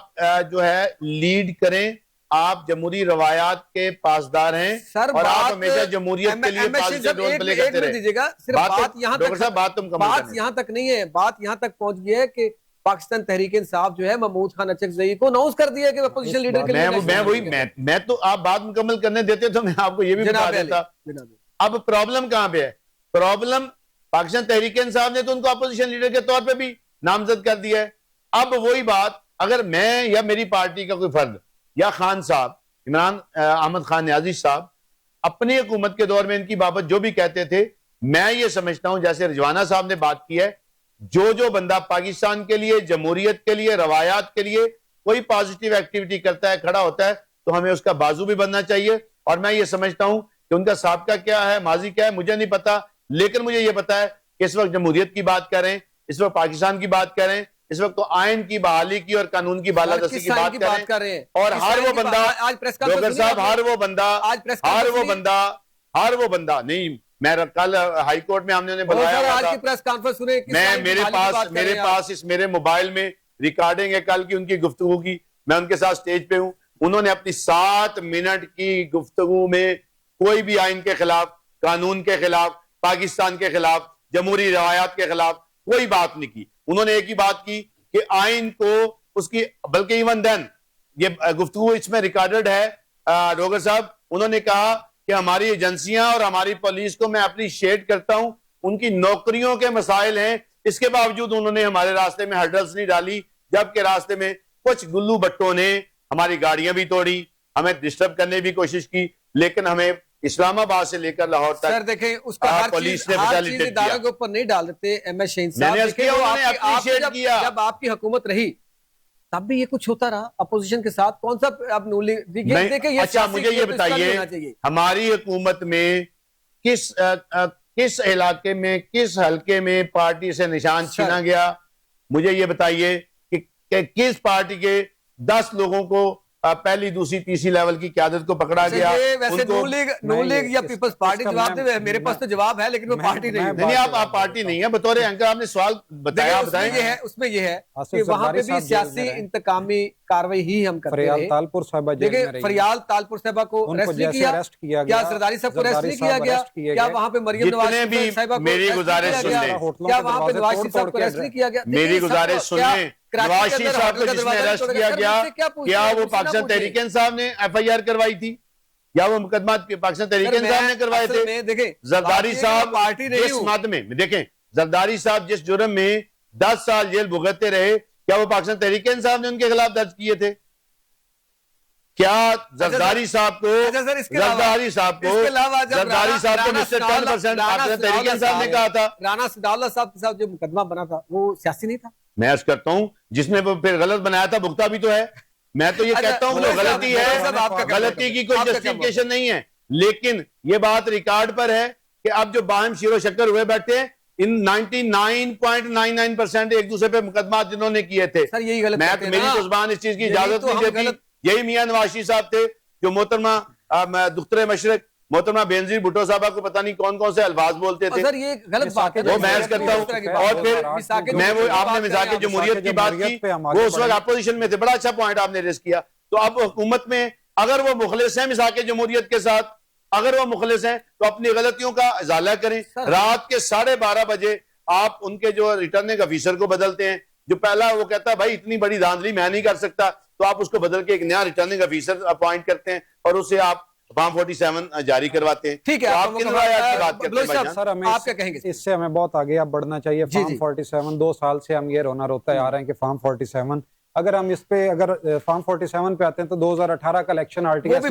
جو ہے لیڈ کریں، آپ جمہوری روایات کے پاسدار ہیں اور آپ ہمیشہ جمہوریت کے لیے پازیٹیو رول پلے کرتے رہے۔ بات یہاں تک نہیں ہے، بات یہاں تک پہنچ گئی ہے کہ پاکستان تحریک انصاف جو ہے محمود خان اچکزئی کو اناؤنس کر دیا کہ اپوزیشن لیڈر کے لیے۔ میں تو آپ بات مکمل کرنے دیتے تو میں آپ کو یہ بھی بتا دیتا اب پرابلم کہاں پہ ہے؟ پرابلم پاکستان تحریک انصاف نے تو ان کو اپوزیشن لیڈر کے طور پہ بھی نامزد کر دیا ہے. اب وہی بات اگر میں یا میری پارٹی کا کوئی فرد یا خان صاحب عمران احمد خان نیازی صاحب اپنی حکومت کے دور میں ان کی بابت جو بھی کہتے تھے، میں یہ سمجھتا ہوں جیسے رضوانہ صاحب نے بات کی ہے، جو بندہ پاکستان کے لیے، جمہوریت کے لیے، روایات کے لیے کوئی پازیٹیو ایکٹیویٹی کرتا ہے، کھڑا ہوتا ہے، تو ہمیں اس کا بازو بھی بننا چاہیے. اور میں یہ سمجھتا ہوں کہ ان کا سابقہ کیا ہے، ماضی کیا ہے، مجھے نہیں پتا، لیکن مجھے یہ پتا ہے کہ اس وقت جمہوریت کی بات کر رہے ہیں، اس وقت پاکستان کی بات کر رہے ہیں، اس وقت تو آئین کی بحالی کی اور قانون کی بالادستی کی بات کر رہے ہیں. اور ہر وہ بندہ ڈوگر صاحب، ہر وہ بندہ نہیں، میں کل ہائی کورٹ میں ہم نے بلایا، میرے پاس میرے موبائل میں ریکارڈنگ ہے کل کی ان کی گفتگو کی، میں ان کے ساتھ سٹیج پہ ہوں. انہوں نے اپنی 7 منٹ کی گفتگو میں کوئی بھی آئین کے خلاف، قانون کے خلاف، پاکستان کے خلاف، جمہوری روایات کے خلاف کوئی بات نہیں کی. انہوں نے ایک ہی بات کی کہ آئین کو اس کی، بلکہ ایون دین یہ گفتگو اس میں ریکارڈڈ ہے ڈوگر صاحب، انہوں نے کہا کہ ہماری ایجنسیاں اور ہماری پولیس کو میں اپریشیٹ کرتا ہوں، ان کی نوکریوں کے مسائل ہیں، اس کے باوجود انہوں نے ہمارے راستے میں ہرڈلز نہیں ڈالی، جبکہ راستے میں کچھ گلو بٹوں نے ہماری گاڑیاں بھی توڑی، ہمیں ڈسٹرب کرنے بھی کوشش کی، لیکن ہمیں اسلام آباد سے لے کر لاہور تک سر دیکھیں اس کا ہر چیز اداروں کے اوپر نہیں ڈال دیتے. ایم ایس شہین صاحب جب آپ کی حکومت رہی تب بھی یہ کچھ ہوتا رہا اپوزیشن کے ساتھ، کون سا اب دیکھیں. اچھا مجھے یہ بتائیے ہماری حکومت میں کس علاقے میں، کس حلقے میں پارٹی سے نشان چھینا گیا؟ مجھے یہ بتائیے کہ کس پارٹی کے 10 لوگوں کو پہلی، دوسری، تیسری لیول کی قیادت کو پکڑا گیا؟ ویسے نون لیگ یا پیپلز پارٹی جواب دے، میرے پاس تو جواب ہے لیکن وہ پارٹی نہیں. نہیں آپ پارٹی نہیں ہے، بطور اینکر آپ نے سوال بتایا. اس میں یہ ہے کہ وہاں پہ بھی سیاسی انتقامی کاروائی ہی ہم کرتے رہے. فریال تالپور صاحبہ دیکھیں فریال تالپور صاحبہ کو ارسٹ کیا، کیا زرداری صاحب کو ارسٹ نہیں کیا گیا؟ کیا وہاں پہ مریم نواز صاحبہ کو میری گزارش سن لیں، کیا وہاں پہ نواز شریف صاحب کو ارسٹ نہیں کیا گیا؟ میری گزارش سن لیں، نواز شریف صاحب کو جس نے ارسٹ کیا گیا، کیا وہ پاکستان تحریک انصاف نے ایف آئی آر کروائی تھی یا وہ مقدمات پاکستان تحریک انصاف نے کروائے تھے؟ زرداری صاحب جس مقدمے میں، دیکھیں زرداری صاحب جس جرم میں 10 سال جیل بھگتتے رہے، کیا وہ پاکستان تحریک انصاف نے ان کے خلاف درج کیے تھے؟ کیا زرداری صاحب کو مسٹر 10% پاکستان تحریک انصاف نے کہا تھا؟ رانا سداولہ صاحب کے ساتھ جو مقدمہ بنا تھا وہ سیاسی نہیں تھا؟ میں عرض کرتا ہوں جس نے پھر غلط بنایا تھا بھگتا بھی تو ہے. میں تو یہ کہتا ہوں وہ غلطی ہے، غلطی کی کوئی جسٹیفیکیشن نہیں ہے، لیکن یہ بات ریکارڈ پر ہے کہ اب جو باہم شیر و شکر ہوئے بیٹھے ہیں، ان 99.99% ایک دوسرے پہ مقدمات جنہوں نے کیے تھے. میں میری تو زبان اس چیز کی اجازت نہیں دیتی. یہی میاں نواز شریف صاحب تھے جو محترمہ دختر مشرق محترمہ بینظیر بھٹو صاحبہ کو پتہ نہیں کون کون سے الفاظ بولتے تھے. یہ غلط بات ہے، وہ میں عرض کرتا ہوں. اور پھر میں وہ آپ نے مزاق جمہوریت کی بات کی، وہ اس وقت اپوزیشن میں تھے، بڑا اچھا پوائنٹ آپ نے ریز کیا. تو اب حکومت میں اگر وہ مخلص ہیں مزاق جمہوریت کے ساتھ، اگر وہ مخلص ہیں تو اپنی غلطیوں کا ازالہ کریں. رات کے 12:30 بجے آپ ان کے جو ریٹرننگ آفیسر کو بدلتے ہیں، جو پہلا وہ کہتا ہے بھائی اتنی بڑی دھاندلی میں نہیں کر سکتا، تو آپ اس کو بدل کے ایک نیا ریٹرننگ آفیسر اپوائنٹ کرتے ہیں اور اسے آپ فارم 47 جاری کرواتے ہیں. ٹھیک ہے، آپ کن روایات کی بات کرتے ہیں؟ سر آپ کیا کہیں گے؟ اس سے ہمیں بہت آگے اب بڑھنا چاہیے. فارم 47 2 سال سے ہم یہ رونا روتا ہے آ رہے ہیں کہ فارم 47 اگر ہم اس پہ اگر فارم 47 پہ آتے ہیں تو 2018 کا الیکشن آر ٹی ایس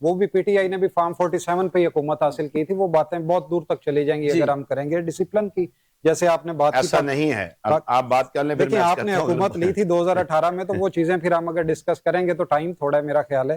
وہ بھی پی ٹی آئی نے بھی فارم 47 پہ حکومت حاصل کی تھی. وہ باتیں بہت دور تک چلی جائیں گی اگر ہم کریں گے ڈسپلن کی. جیسے آپ نے بات کی، ایسا نہیں ہے، آپ بات کر لیں. دیکھیں آپ نے حکومت لی تھی 2018 میں، تو وہ چیزیں پھر ہم اگر ڈسکس کریں گے تو ٹائم تھوڑا ہے میرا خیال ہے.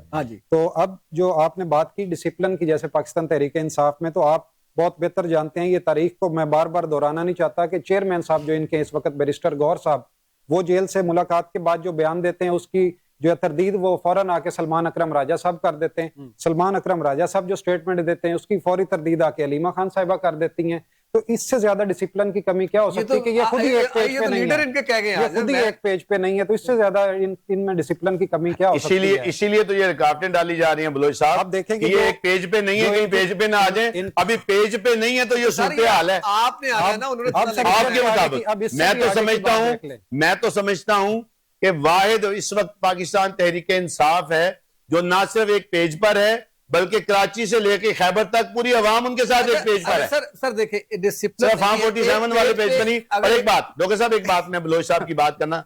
تو اب جو آپ نے بات کی ڈسپلن کی، جیسے پاکستان تحریک انصاف میں، تو آپ بہت بہتر جانتے ہیں یہ تاریخ کو میں بار بار دہرانا نہیں چاہتا کہ چیئرمین صاحب جو ان کے اس وقت بیرسٹر گوہر صاحب، وہ جیل سے ملاقات کے بعد جو بیان دیتے ہیں اس کی جو تردید وہ فوراً آ کے سلمان اکرم راجہ صاحب کر دیتے ہیں. سلمان اکرم راجہ صاحب جو سٹیٹمنٹ دیتے ہیں اس کی فوری تردید آ کے علیمہ خان صاحبہ کر دیتی ہیں. تو اس سے زیادہ ڈسپلن کی کمی کیا ہو سکتی ہے کہ یہ خود ہی ایک پیج پہ نہیں ہے، یہ خود ہی ایک پیج پہ نہیں ہے، تو اس سے زیادہ ان میں ڈسپلن کی کمی کیا ہو سکتی ہے؟ اسی لیے تو یہ رکاوٹیں ڈالی جا رہی ہیں بلوچ صاحب. آپ دیکھیں کہ یہ ایک پیج پہ نہیں ہے، کہیں پیج پہ نہ آ جائیں. ابھی پیج پہ نہیں ہے تو یہ صورتحال ہے. آپ نے آگے نا آپ کے مطابق میں تو سمجھتا ہوں کہ واحد اس وقت پاکستان تحریک انصاف ہے جو نہ صرف ایک پیج پر ہے بلکہ کراچی سے لے کے خیبر تک پوری عوام ان کے ساتھ ایک پیج پر ہے. سر دیکھیں ڈسپلن صرف فارم 47 والے پیج پر نہیں. اور ایک بات ڈاکٹر صاحب، ایک بات میں بلوچ صاحب کی بات کرنا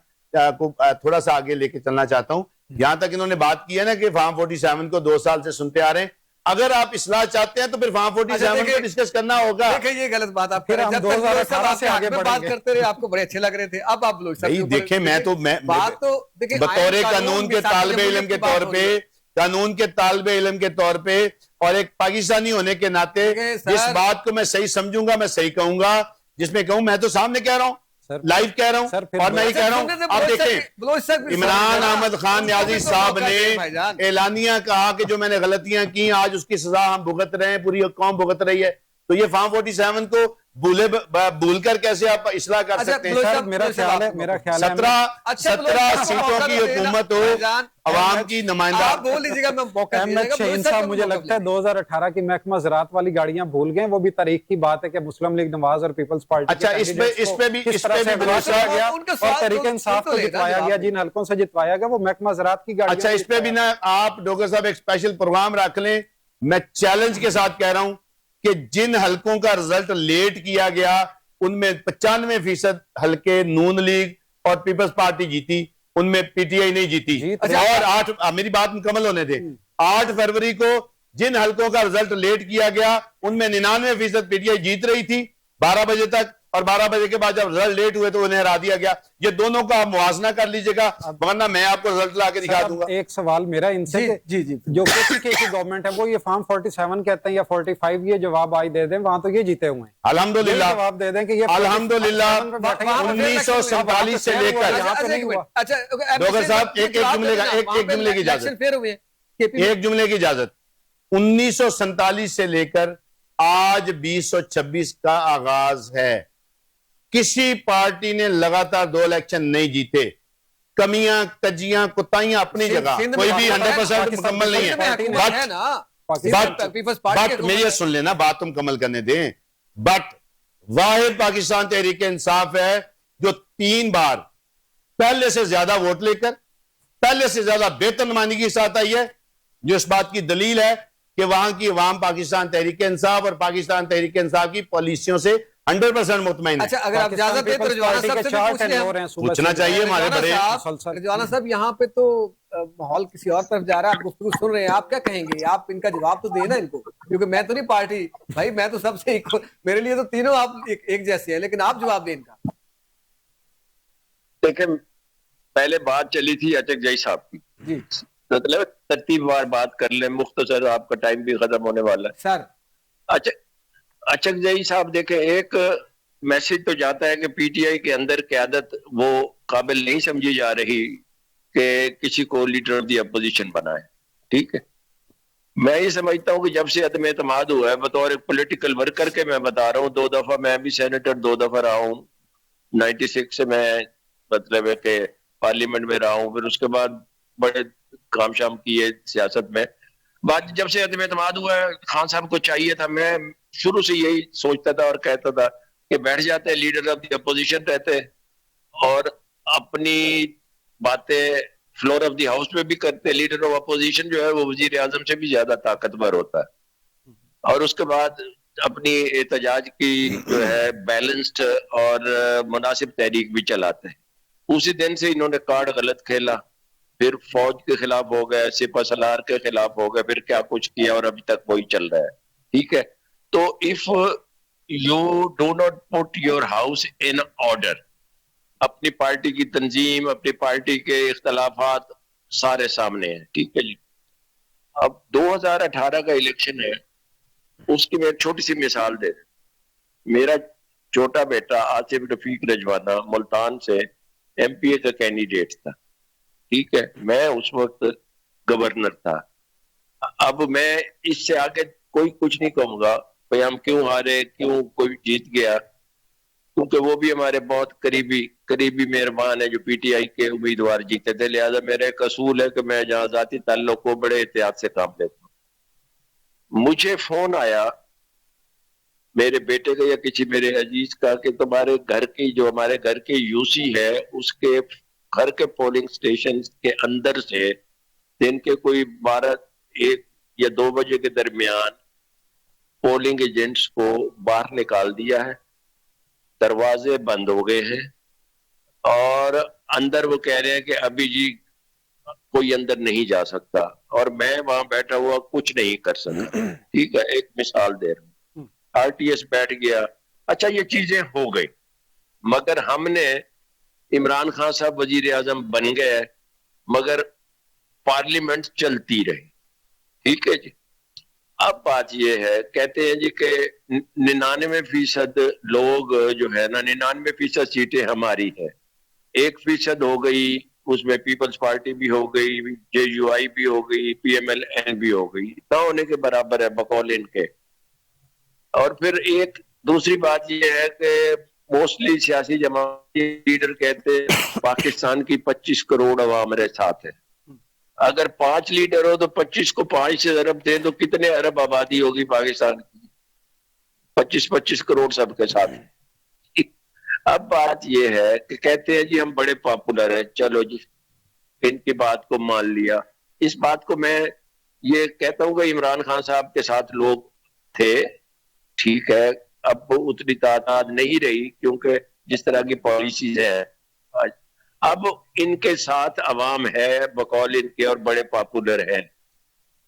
کو تھوڑا سا آگے لے کے چلنا چاہتا ہوں. یہاں تک انہوں نے بات کی ہے نا کہ فارم 47 کو 2 سال سے سنتے آ رہے ہیں. اگر آپ اصلاح چاہتے ہیں تو پھر فارم 47 کو ڈسکس کرنا ہوگا. دیکھیں یہ غلط بات آپ کر رہے ہیں. جب 2018 سے آگے بات کرتے رہے آپ کو بڑے اچھے لگ رہے تھے. اب آپ بلوچ صاحب دیکھیں میں تو بطور قانون کے طالب علم کے طور پہ، قانون کے طالب علم کے طور پہ اور ایک پاکستانی ہونے کے ناطے جس بات کو میں صحیح سمجھوں گا میں صحیح کہوں گا. جس میں کہوں میں تو سامنے کہہ رہا ہوں، لائیو کہہ رہا ہوں. اور میں یہ کہہ رہا ہوں، آپ دیکھیں عمران احمد خان نیازی صاحب نے اعلانیہ کہا کہ جو میں نے غلطیاں کی آج اس کی سزا ہم بھگت رہے ہیں، پوری قوم بھگت رہی ہے. تو یہ فارم 47 کو بھول کر کیسے آپ اصلاح کر سکتے ہیں؟ سر میرا خیال ہے 17 سیٹوں کی حکومت ہو، عوام کی نمائندہ. آپ بول لیجیے گا میں موقع احمد شہین صاحب مجھے لگتا ہے 2018 کی محکمہ زراعت والی گاڑیاں بھول گئے. وہ بھی تاریخ کی بات ہے کہ مسلم لیگ نواز اور پیپلز پارٹی اچھا اس پہ بھی گیا اور تحریک انصاف کو جتوایا گیا، جن حلقوں سے جتوایا گیا وہ محکمہ زراعت کی گاڑیاں. اچھا اس پہ بھی نا آپ ڈاکٹر صاحب ایک اسپیشل پروگرام رکھ لیں. میں چیلنج کے ساتھ کہہ رہا ہوں کہ جن حلقوں کا رزلٹ لیٹ کیا گیا ان میں 95% حلقے نون لیگ اور پیپلز پارٹی جیتی، ان میں پی ٹی آئی نہیں جیتی. اور میری بات مکمل ہونے دے. 8 فروری کو جن حلقوں کا رزلٹ لیٹ کیا گیا ان میں 99% پی ٹی آئی جیت رہی تھی 12 بجے تک، اور 12 بجے کے بعد جب رزلٹ لیٹ ہوئے تو انہیں ہرا دیا گیا. یہ دونوں کا آپ موازنہ کر لیجئے گا، ورنہ میں آپ کو رزلٹ لا کے دکھا دوں گا. ایک سوال میرا ان سے جو کسی کی گورنمنٹ ہے وہ یہ فارم 47 کہتے ہیں یا 45، یہ جواب آج دے دیں. وہاں تو یہ جیتے ہوئے ہیں. الحمدللہ جواب دے دیں کہ یہ الحمدللہ 1947 سے لے کر ڈاکٹر صاحب ایک جملے کی اجازت 1947 سے لے کر آج 2026 کا آغاز ہے. کسی پارٹی نے لگاتار 2 الیکشن نہیں جیتے. کمیاں کجیاں کوتاہیاں اپنی جگہ، کوئی بھی 100% مکمل نہیں ہے. بٹ میری سن لینا، بات تم مکمل کرنے دیں. بٹ واحد پاکستان تحریک انصاف ہے جو 3 بار پہلے سے زیادہ ووٹ لے کر پہلے سے زیادہ بہتر نمائندگی کے ساتھ آئی ہے، جو اس بات کی دلیل ہے کہ وہاں کی عوام پاکستان تحریک انصاف اور پاکستان تحریک انصاف کی پالیسیوں سے 100% مطمئن ہے. اچھا اگر آپ اجازت دیں تو رضوانہ صاحب سے پوچھنا چاہیے ہمارے بڑے رضوانہ صاحب، یہاں پہ تو ماحول کسی اور طرف جا رہا ہے، آپ گفتگو سن رہے ہیں، آپ کیا کہیں گے؟ آپ ان کا جواب تو دینا ان کو، کیونکہ میں تو نہیں پارٹی بھائی، میں تو سب سے میرے لیے تو تینوں آپ ایک جیسے ہیں، لیکن آپ جواب دیں ان کا. دیکھیں پہلے بات چلی تھی اچک جائی صاحب کی، جی مطلب ترتیب وار بات کر لیں، مختصر، آپ کا ٹائم بھی ختم ہونے والا ہے. سر اچک جائی صاحب دیکھیں، ایک میسج تو جاتا ہے کہ پی ٹی آئی کے اندر قیادت وہ قابل نہیں سمجھی جا رہی کہ کسی کو لیڈر آف دی اپوزیشن بنائے. ٹھیک ہے، میں یہ سمجھتا ہوں کہ جب سے عدم اعتماد ہوا ہے، بطور ایک پولیٹیکل ورکر کے میں بتا رہا ہوں، 2 دفعہ میں بھی سینیٹر 2 دفعہ رہا ہوں، 96 سے میں مطلب ہے کہ پارلیمنٹ میں رہا ہوں، پھر اس کے بعد بڑے کام شام کیے سیاست میں. بات جب سے عدم اعتماد ہوا ہے، خان صاحب کو چاہیے تھا، میں شروع سے یہی سوچتا تھا اور کہتا تھا کہ بیٹھ جاتے لیڈر آف دی اپوزیشن رہتے اور اپنی باتیں فلور آف دی ہاؤس میں بھی کرتے. لیڈر آف اپوزیشن جو ہے وہ وزیر اعظم سے بھی زیادہ طاقتور ہوتا ہے، اور اس کے بعد اپنی احتجاج کی جو ہے بیلنسڈ اور مناسب تحریک بھی چلاتے ہیں. اسی دن سے انہوں نے کارڈ غلط کھیلا، پھر فوج کے خلاف ہو گئے، سپہ سالار کے خلاف ہو گئے، پھر کیا کچھ کیا، اور ابھی تک وہی چل رہا ہے. ٹھیک ہے، تو if you do not put your house in order، اپنی پارٹی کی تنظیم، اپنی پارٹی کے اختلافات سارے سامنے ہیں. ٹھیک ہے جی، اب 2018 کا الیکشن ہے، اس کی میں ایک چھوٹی سی مثال دے دوں. میرا چھوٹا بیٹا آصف رفیق رجوانہ ملتان سے ایم پی اے کا کینڈیڈیٹ تھا. ٹھیک ہے، میں اس وقت گورنر تھا. اب میں اس سے آگے کوئی کچھ نہیں کہوں گا بھئی ہم کیوں ہارے، کیوں کوئی جیت گیا، کیونکہ وہ بھی ہمارے بہت قریبی مہربان ہے جو پی ٹی آئی کے امیدوار جیتے تھے. لہذا میرا ایک اصول ہے کہ میں جہاں ذاتی تعلق کو بڑے احتیاط سے کام لیتا ہوں. مجھے فون آیا میرے بیٹے کا یا کسی میرے عزیز کا کہ تمہارے گھر کی جو ہمارے گھر کے یو سی ہے اس کے گھر کے پولنگ سٹیشن کے اندر سے دن کے کوئی 12 یا 2 بجے کے درمیان پولنگ ایجنٹس کو باہر نکال دیا ہے, دروازے بند ہو گئے ہیں, اور اندر وہ کہہ رہے ہیں کہ ابھی جی کوئی اندر نہیں جا سکتا, اور میں وہاں بیٹھا ہوا کچھ نہیں کر سکتا. ٹھیک ہے, ایک مثال دے رہا ہوں. آر ٹی ایس بیٹھ گیا, اچھا یہ چیزیں ہو گئی, مگر ہم نے عمران خان صاحب وزیر اعظم بن گئے, مگر پارلیمنٹ چلتی رہی. ٹھیک ہے جی. اب بات یہ ہے, کہتے ہیں جی کہ 99% لوگ جو ہے نا, 99% سیٹیں ہماری ہیں, 1% ہو گئی, اس میں پیپلز پارٹی بھی ہو گئی, جے یو آئی بھی ہو گئی, پی ایم ایل این بھی ہو گئی, نہ ہونے کے برابر ہے بقول ان کے. اور پھر ایک دوسری بات یہ ہے کہ موسٹلی سیاسی جماعت لیڈر کہتے ہیں پاکستان کی 25 کروڑ عوام میرے ساتھ ہے. اگر 5 لیڈر ہو تو 25 کو 5 سے ضرب دیں تو کتنے ارب آبادی ہوگی پاکستان کی؟ 25 کروڑ سب کے ساتھ. اب بات یہ ہے کہ کہتے ہیں جی ہم بڑے پاپولر ہیں, چلو جی ان کی بات کو مان لیا. اس بات کو میں یہ کہتا ہوں کہ عمران خان صاحب کے ساتھ لوگ تھے, ٹھیک ہے, اب اتنی تعداد نہیں رہی کیونکہ جس طرح کی پالیسیز ہیں. اب ان کے ساتھ عوام ہے بقول ان کے, اور بڑے پاپولر ہیں.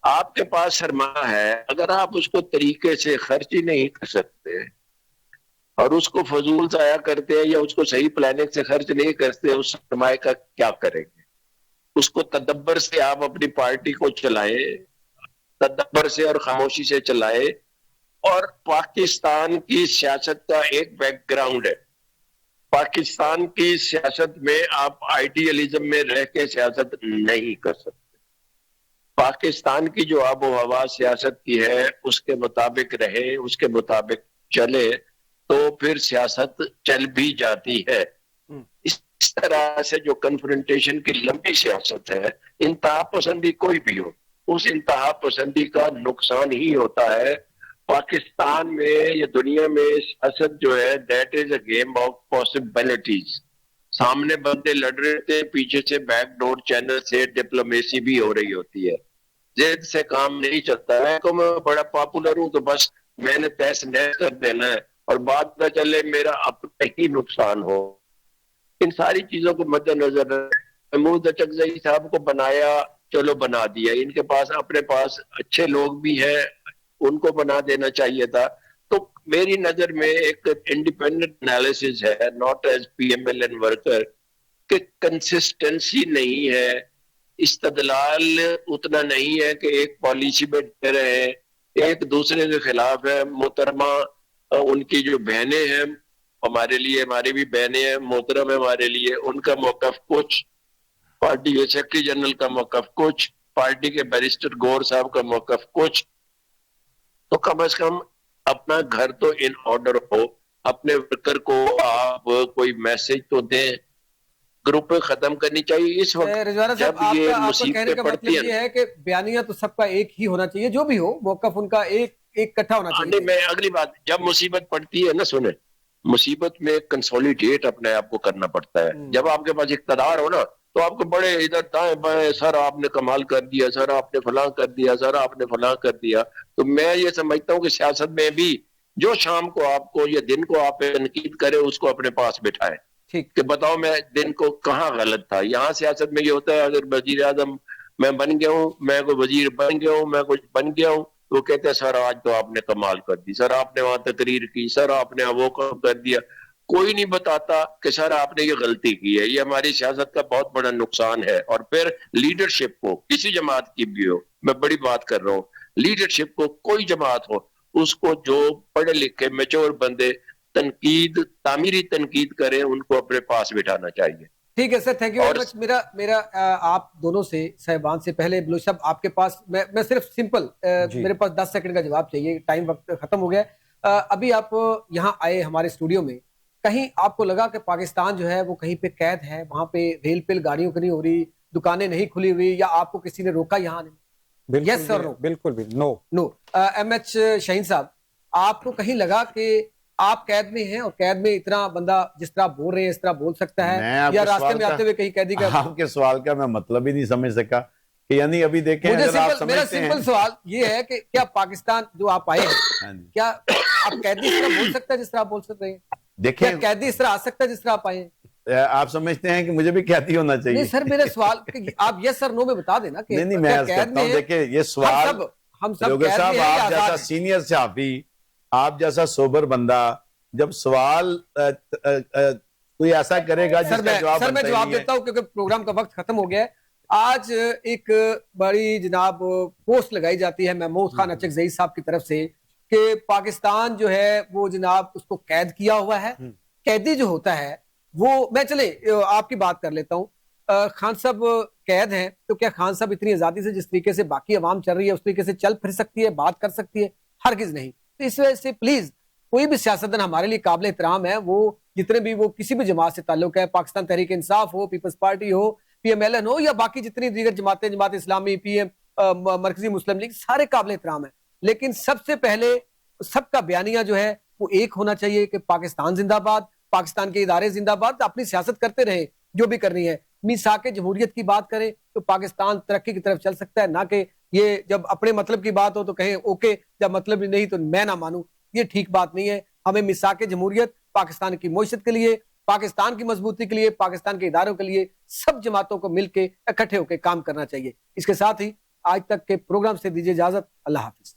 آپ کے پاس سرمایہ ہے, اگر آپ اس کو طریقے سے خرچ ہی نہیں کر سکتے اور اس کو فضول ضائع کرتے ہیں یا اس کو صحیح پلاننگ سے خرچ نہیں کرتے, اس سرمایہ کا کیا کریں گے؟ اس کو تدبر سے آپ اپنی پارٹی کو چلائیں, تدبر سے اور خاموشی سے چلائیں. اور پاکستان کی سیاست کا ایک بیک گراؤنڈ ہے. پاکستان کی سیاست میں آپ آئیڈیالزم میں رہ کے سیاست نہیں کر سکتے. پاکستان کی جو آب و ہوا سیاست کی ہے اس کے مطابق رہے, اس کے مطابق چلے تو پھر سیاست چل بھی جاتی ہے. اس طرح سے جو کنفرنٹیشن کی لمبی سیاست ہے, انتہا پسندی کوئی بھی ہو, اس انتہا پسندی کا نقصان ہی ہوتا ہے. پاکستان میں یا دنیا میں سیاست جو ہے that is a game of possibilities. سامنے بندے لڑ رہے تھے, پیچھے سے بیک ڈور چینل سے ڈپلومیسی بھی ہو رہی ہوتی ہے. زید سے کام نہیں چلتا ہے کہ میں بڑا پاپولر ہوں تو بس میں نے تیس نیس کر دینا ہے اور بات نہ چلے میرا اپنا ہی نقصان ہو. ان ساری چیزوں کو مد نظر محمود اچکزئی صاحب کو بنایا, چلو بنا دیا. ان کے پاس اپنے پاس اچھے لوگ بھی ہیں, ان کو بنا دینا چاہیے تھا. تو میری نظر میں ایک انڈیپینڈنٹ انالیسس ہے, not as P M L N worker, کہ کنسسٹنسی نہیں ہے, استدلال اتنا نہیں ہے کہ ایک پالیسی پہ ڈٹے رہے, ایک دوسرے کے خلاف ہے. محترمہ ان کی جو بہنیں ہیں ہمارے لیے, ہماری بھی بہنیں ہیں, محترم ہے ہمارے لیے, ان کا موقف کچھ, پارٹی کے سیکرٹری جنرل کا موقف کچھ, پارٹی کے بیرسٹر گور صاحب کا موقف کچھ. تو کم از کم اپنا گھر تو ان آرڈر ہو, اپنے ورکر کو آپ کوئی میسج تو دیں. گروپ ختم کرنی چاہیے اس وقت جب یہ مصیبتیں پڑتی ہیں. یہ ہے کہ بیانیہ تو سب کا ایک ہی ہونا چاہیے, جو بھی ہو موقف ان کا ایک اکٹھا ہونا چاہیے. میں اگلی بات, جب مصیبت پڑتی ہے نا, سنیں, مصیبت میں کنسولیڈیٹ اپنے آپ کو کرنا پڑتا ہے. جب آپ کے پاس اقتدار ہو نا تو آپ کو بڑے ادھر دائیں بائیں, سر آپ نے کمال کر دیا, سر آپ نے فلاں کر دیا, سر آپ نے فلاں کر دیا. تو میں یہ سمجھتا ہوں کہ سیاست میں بھی جو شام کو آپ کو یا دن کو آپ تنقید کرے اس کو اپنے پاس بٹھائے کہ بتاؤ میں دن کو کہاں غلط تھا. یہاں سیاست میں یہ ہوتا ہے, اگر وزیر اعظم میں بن گیا ہوں, میں کوئی وزیر بن گیا ہوں, میں کچھ بن گیا ہوں, تو کہتے ہیں سر آج تو آپ نے کمال کر دی, سر آپ نے وہاں تقریر کی, سر آپ نے وہ کام کر دیا. کوئی نہیں بتاتا کہ سر آپ نے یہ غلطی کی ہے. یہ ہماری سیاست کا بہت بڑا نقصان ہے. اور پھر لیڈرشپ کو, کسی جماعت کی بھی ہو, میں بڑی بات کر رہا ہوں, لیڈرشپ کو کوئی جماعت ہو, اس کو جو پڑھے لکھے میچور بندے تنقید, تعمیری تنقید کریں, ان کو اپنے پاس بٹھانا چاہیے. ٹھیک ہے سر, تھینک یو ویری مچ. میرا آپ دونوں سے صاحبان سے پہلے بلوچ صاحب آپ کے پاس میں صرف سمپل میرے پاس 10 سیکنڈ کا جواب چاہیے, ٹائم وقت ختم ہو گیا. ابھی آپ یہاں آئے ہمارے اسٹوڈیو میں, کہیں آپ کو لگا کہ پاکستان جو ہے وہ کہیں پہ قید ہے, وہاں پہ ریل پل گاڑیوں کی نہیں ہو رہی, دکانیں نہیں کھلی ہوئی, یا آپ کو کسی نے روکا یہاں نہیں؟ یس سر, نو؟ بالکل بھی نو. ایم ایچ شاہین صاحب, آپ کو کہیں لگا کہ آپ قید میں ہیں اور قید میں اتنا بندہ جس طرح بول رہے ہیں اس طرح بول سکتا ہے, یا راستے میں آتے ہوئے کہیں قیدی کا؟ آپ کے سوال کا میں مطلب ہی نہیں سمجھ سکا. کہ یعنی ابھی دیکھیں مجھے اگر آپ سمپل میرا سمجھتے ہیں سمپل سوال یہ ہے کہ کیا پاکستان جو آپ آئے ہیں ہاں جی، کیا آپ قیدی اس طرح بول سکتا ہے جس طرح آپ بول سکتے ہیں؟ کیا دیکھیں قیدی اس طرح آ سکتا ہے جس طرح آپ آئے ہیں؟ آپ سمجھتے ہیں کہ مجھے بھی قیدی ہونا چاہیے؟ نہیں سر میرا سوال کہ آپ یس سر نو میں بتا دینا کہ نہیں میں کیا عرض قید کرتا میں ہوں، ہیں؟ دیکھیں یہ سوال ہم سب جوگر قید صاحب میں ہیں یا آپ آزاد جیسا ہیں؟ سینئر صحافی، آپ جیسا سوبر بندہ جب سوال کوئی ایسا کرے گا جس کا جواب سر میں بنتا ہی جواب نہیں ہے۔ دیتا ہوں کیونکہ پروگرام کا وقت ختم ہو گیا ہے۔ آج ایک بڑی جناب پوسٹ لگائی جاتی ہے محمود خان اچکزئی صاحب کی طرف سے کہ پاکستان جو ہے وہ جناب اس کو قید کیا ہوا ہے۔ قیدی جو ہوتا ہے وہ میں چلے آپ کی بات کر لیتا ہوں، خان صاحب قید ہیں تو کیا خان صاحب اتنی آزادی سے جس طریقے سے باقی عوام چل رہی ہے اس طریقے سے چل پھر سکتی ہے، بات کر سکتی ہے؟ ہرگز نہیں۔ تو اس وجہ سے پلیز کوئی بھی سیاستدان ہمارے لیے قابل احترام ہے، وہ جتنے بھی وہ کسی بھی جماعت سے تعلق ہے، پاکستان تحریک انصاف ہو، پیپلز پارٹی ہو، پی ایم ایل این ہو یا باقی جتنی دیگر جماعتیں، جماعت اسلامی، پی ایم، مرکزی مسلم لیگ، سارے قابل احترام ہیں، لیکن سب سے پہلے سب کا بیانیہ جو ہے وہ ایک ہونا چاہیے کہ پاکستان زندہ باد، پاکستان کے ادارے زندہ باد، اپنی سیاست کرتے رہیں جو بھی کرنی ہے۔ میثاق جمہوریت کی بات کریں تو پاکستان ترقی کی طرف چل سکتا ہے، نہ کہ یہ جب اپنے مطلب کی بات ہو تو کہیں اوکے، جب مطلب نہیں تو میں نہ مانوں، یہ ٹھیک بات نہیں ہے۔ ہمیں میثاق جمہوریت پاکستان کی معیشت کے لیے، پاکستان کی مضبوطی کے لیے، پاکستان کے اداروں کے لیے سب جماعتوں کو مل کے اکٹھے ہو کے کام کرنا چاہیے۔ اس کے ساتھ ہی آج تک کے پروگرام سے دیجیے اجازت، اللہ حافظ۔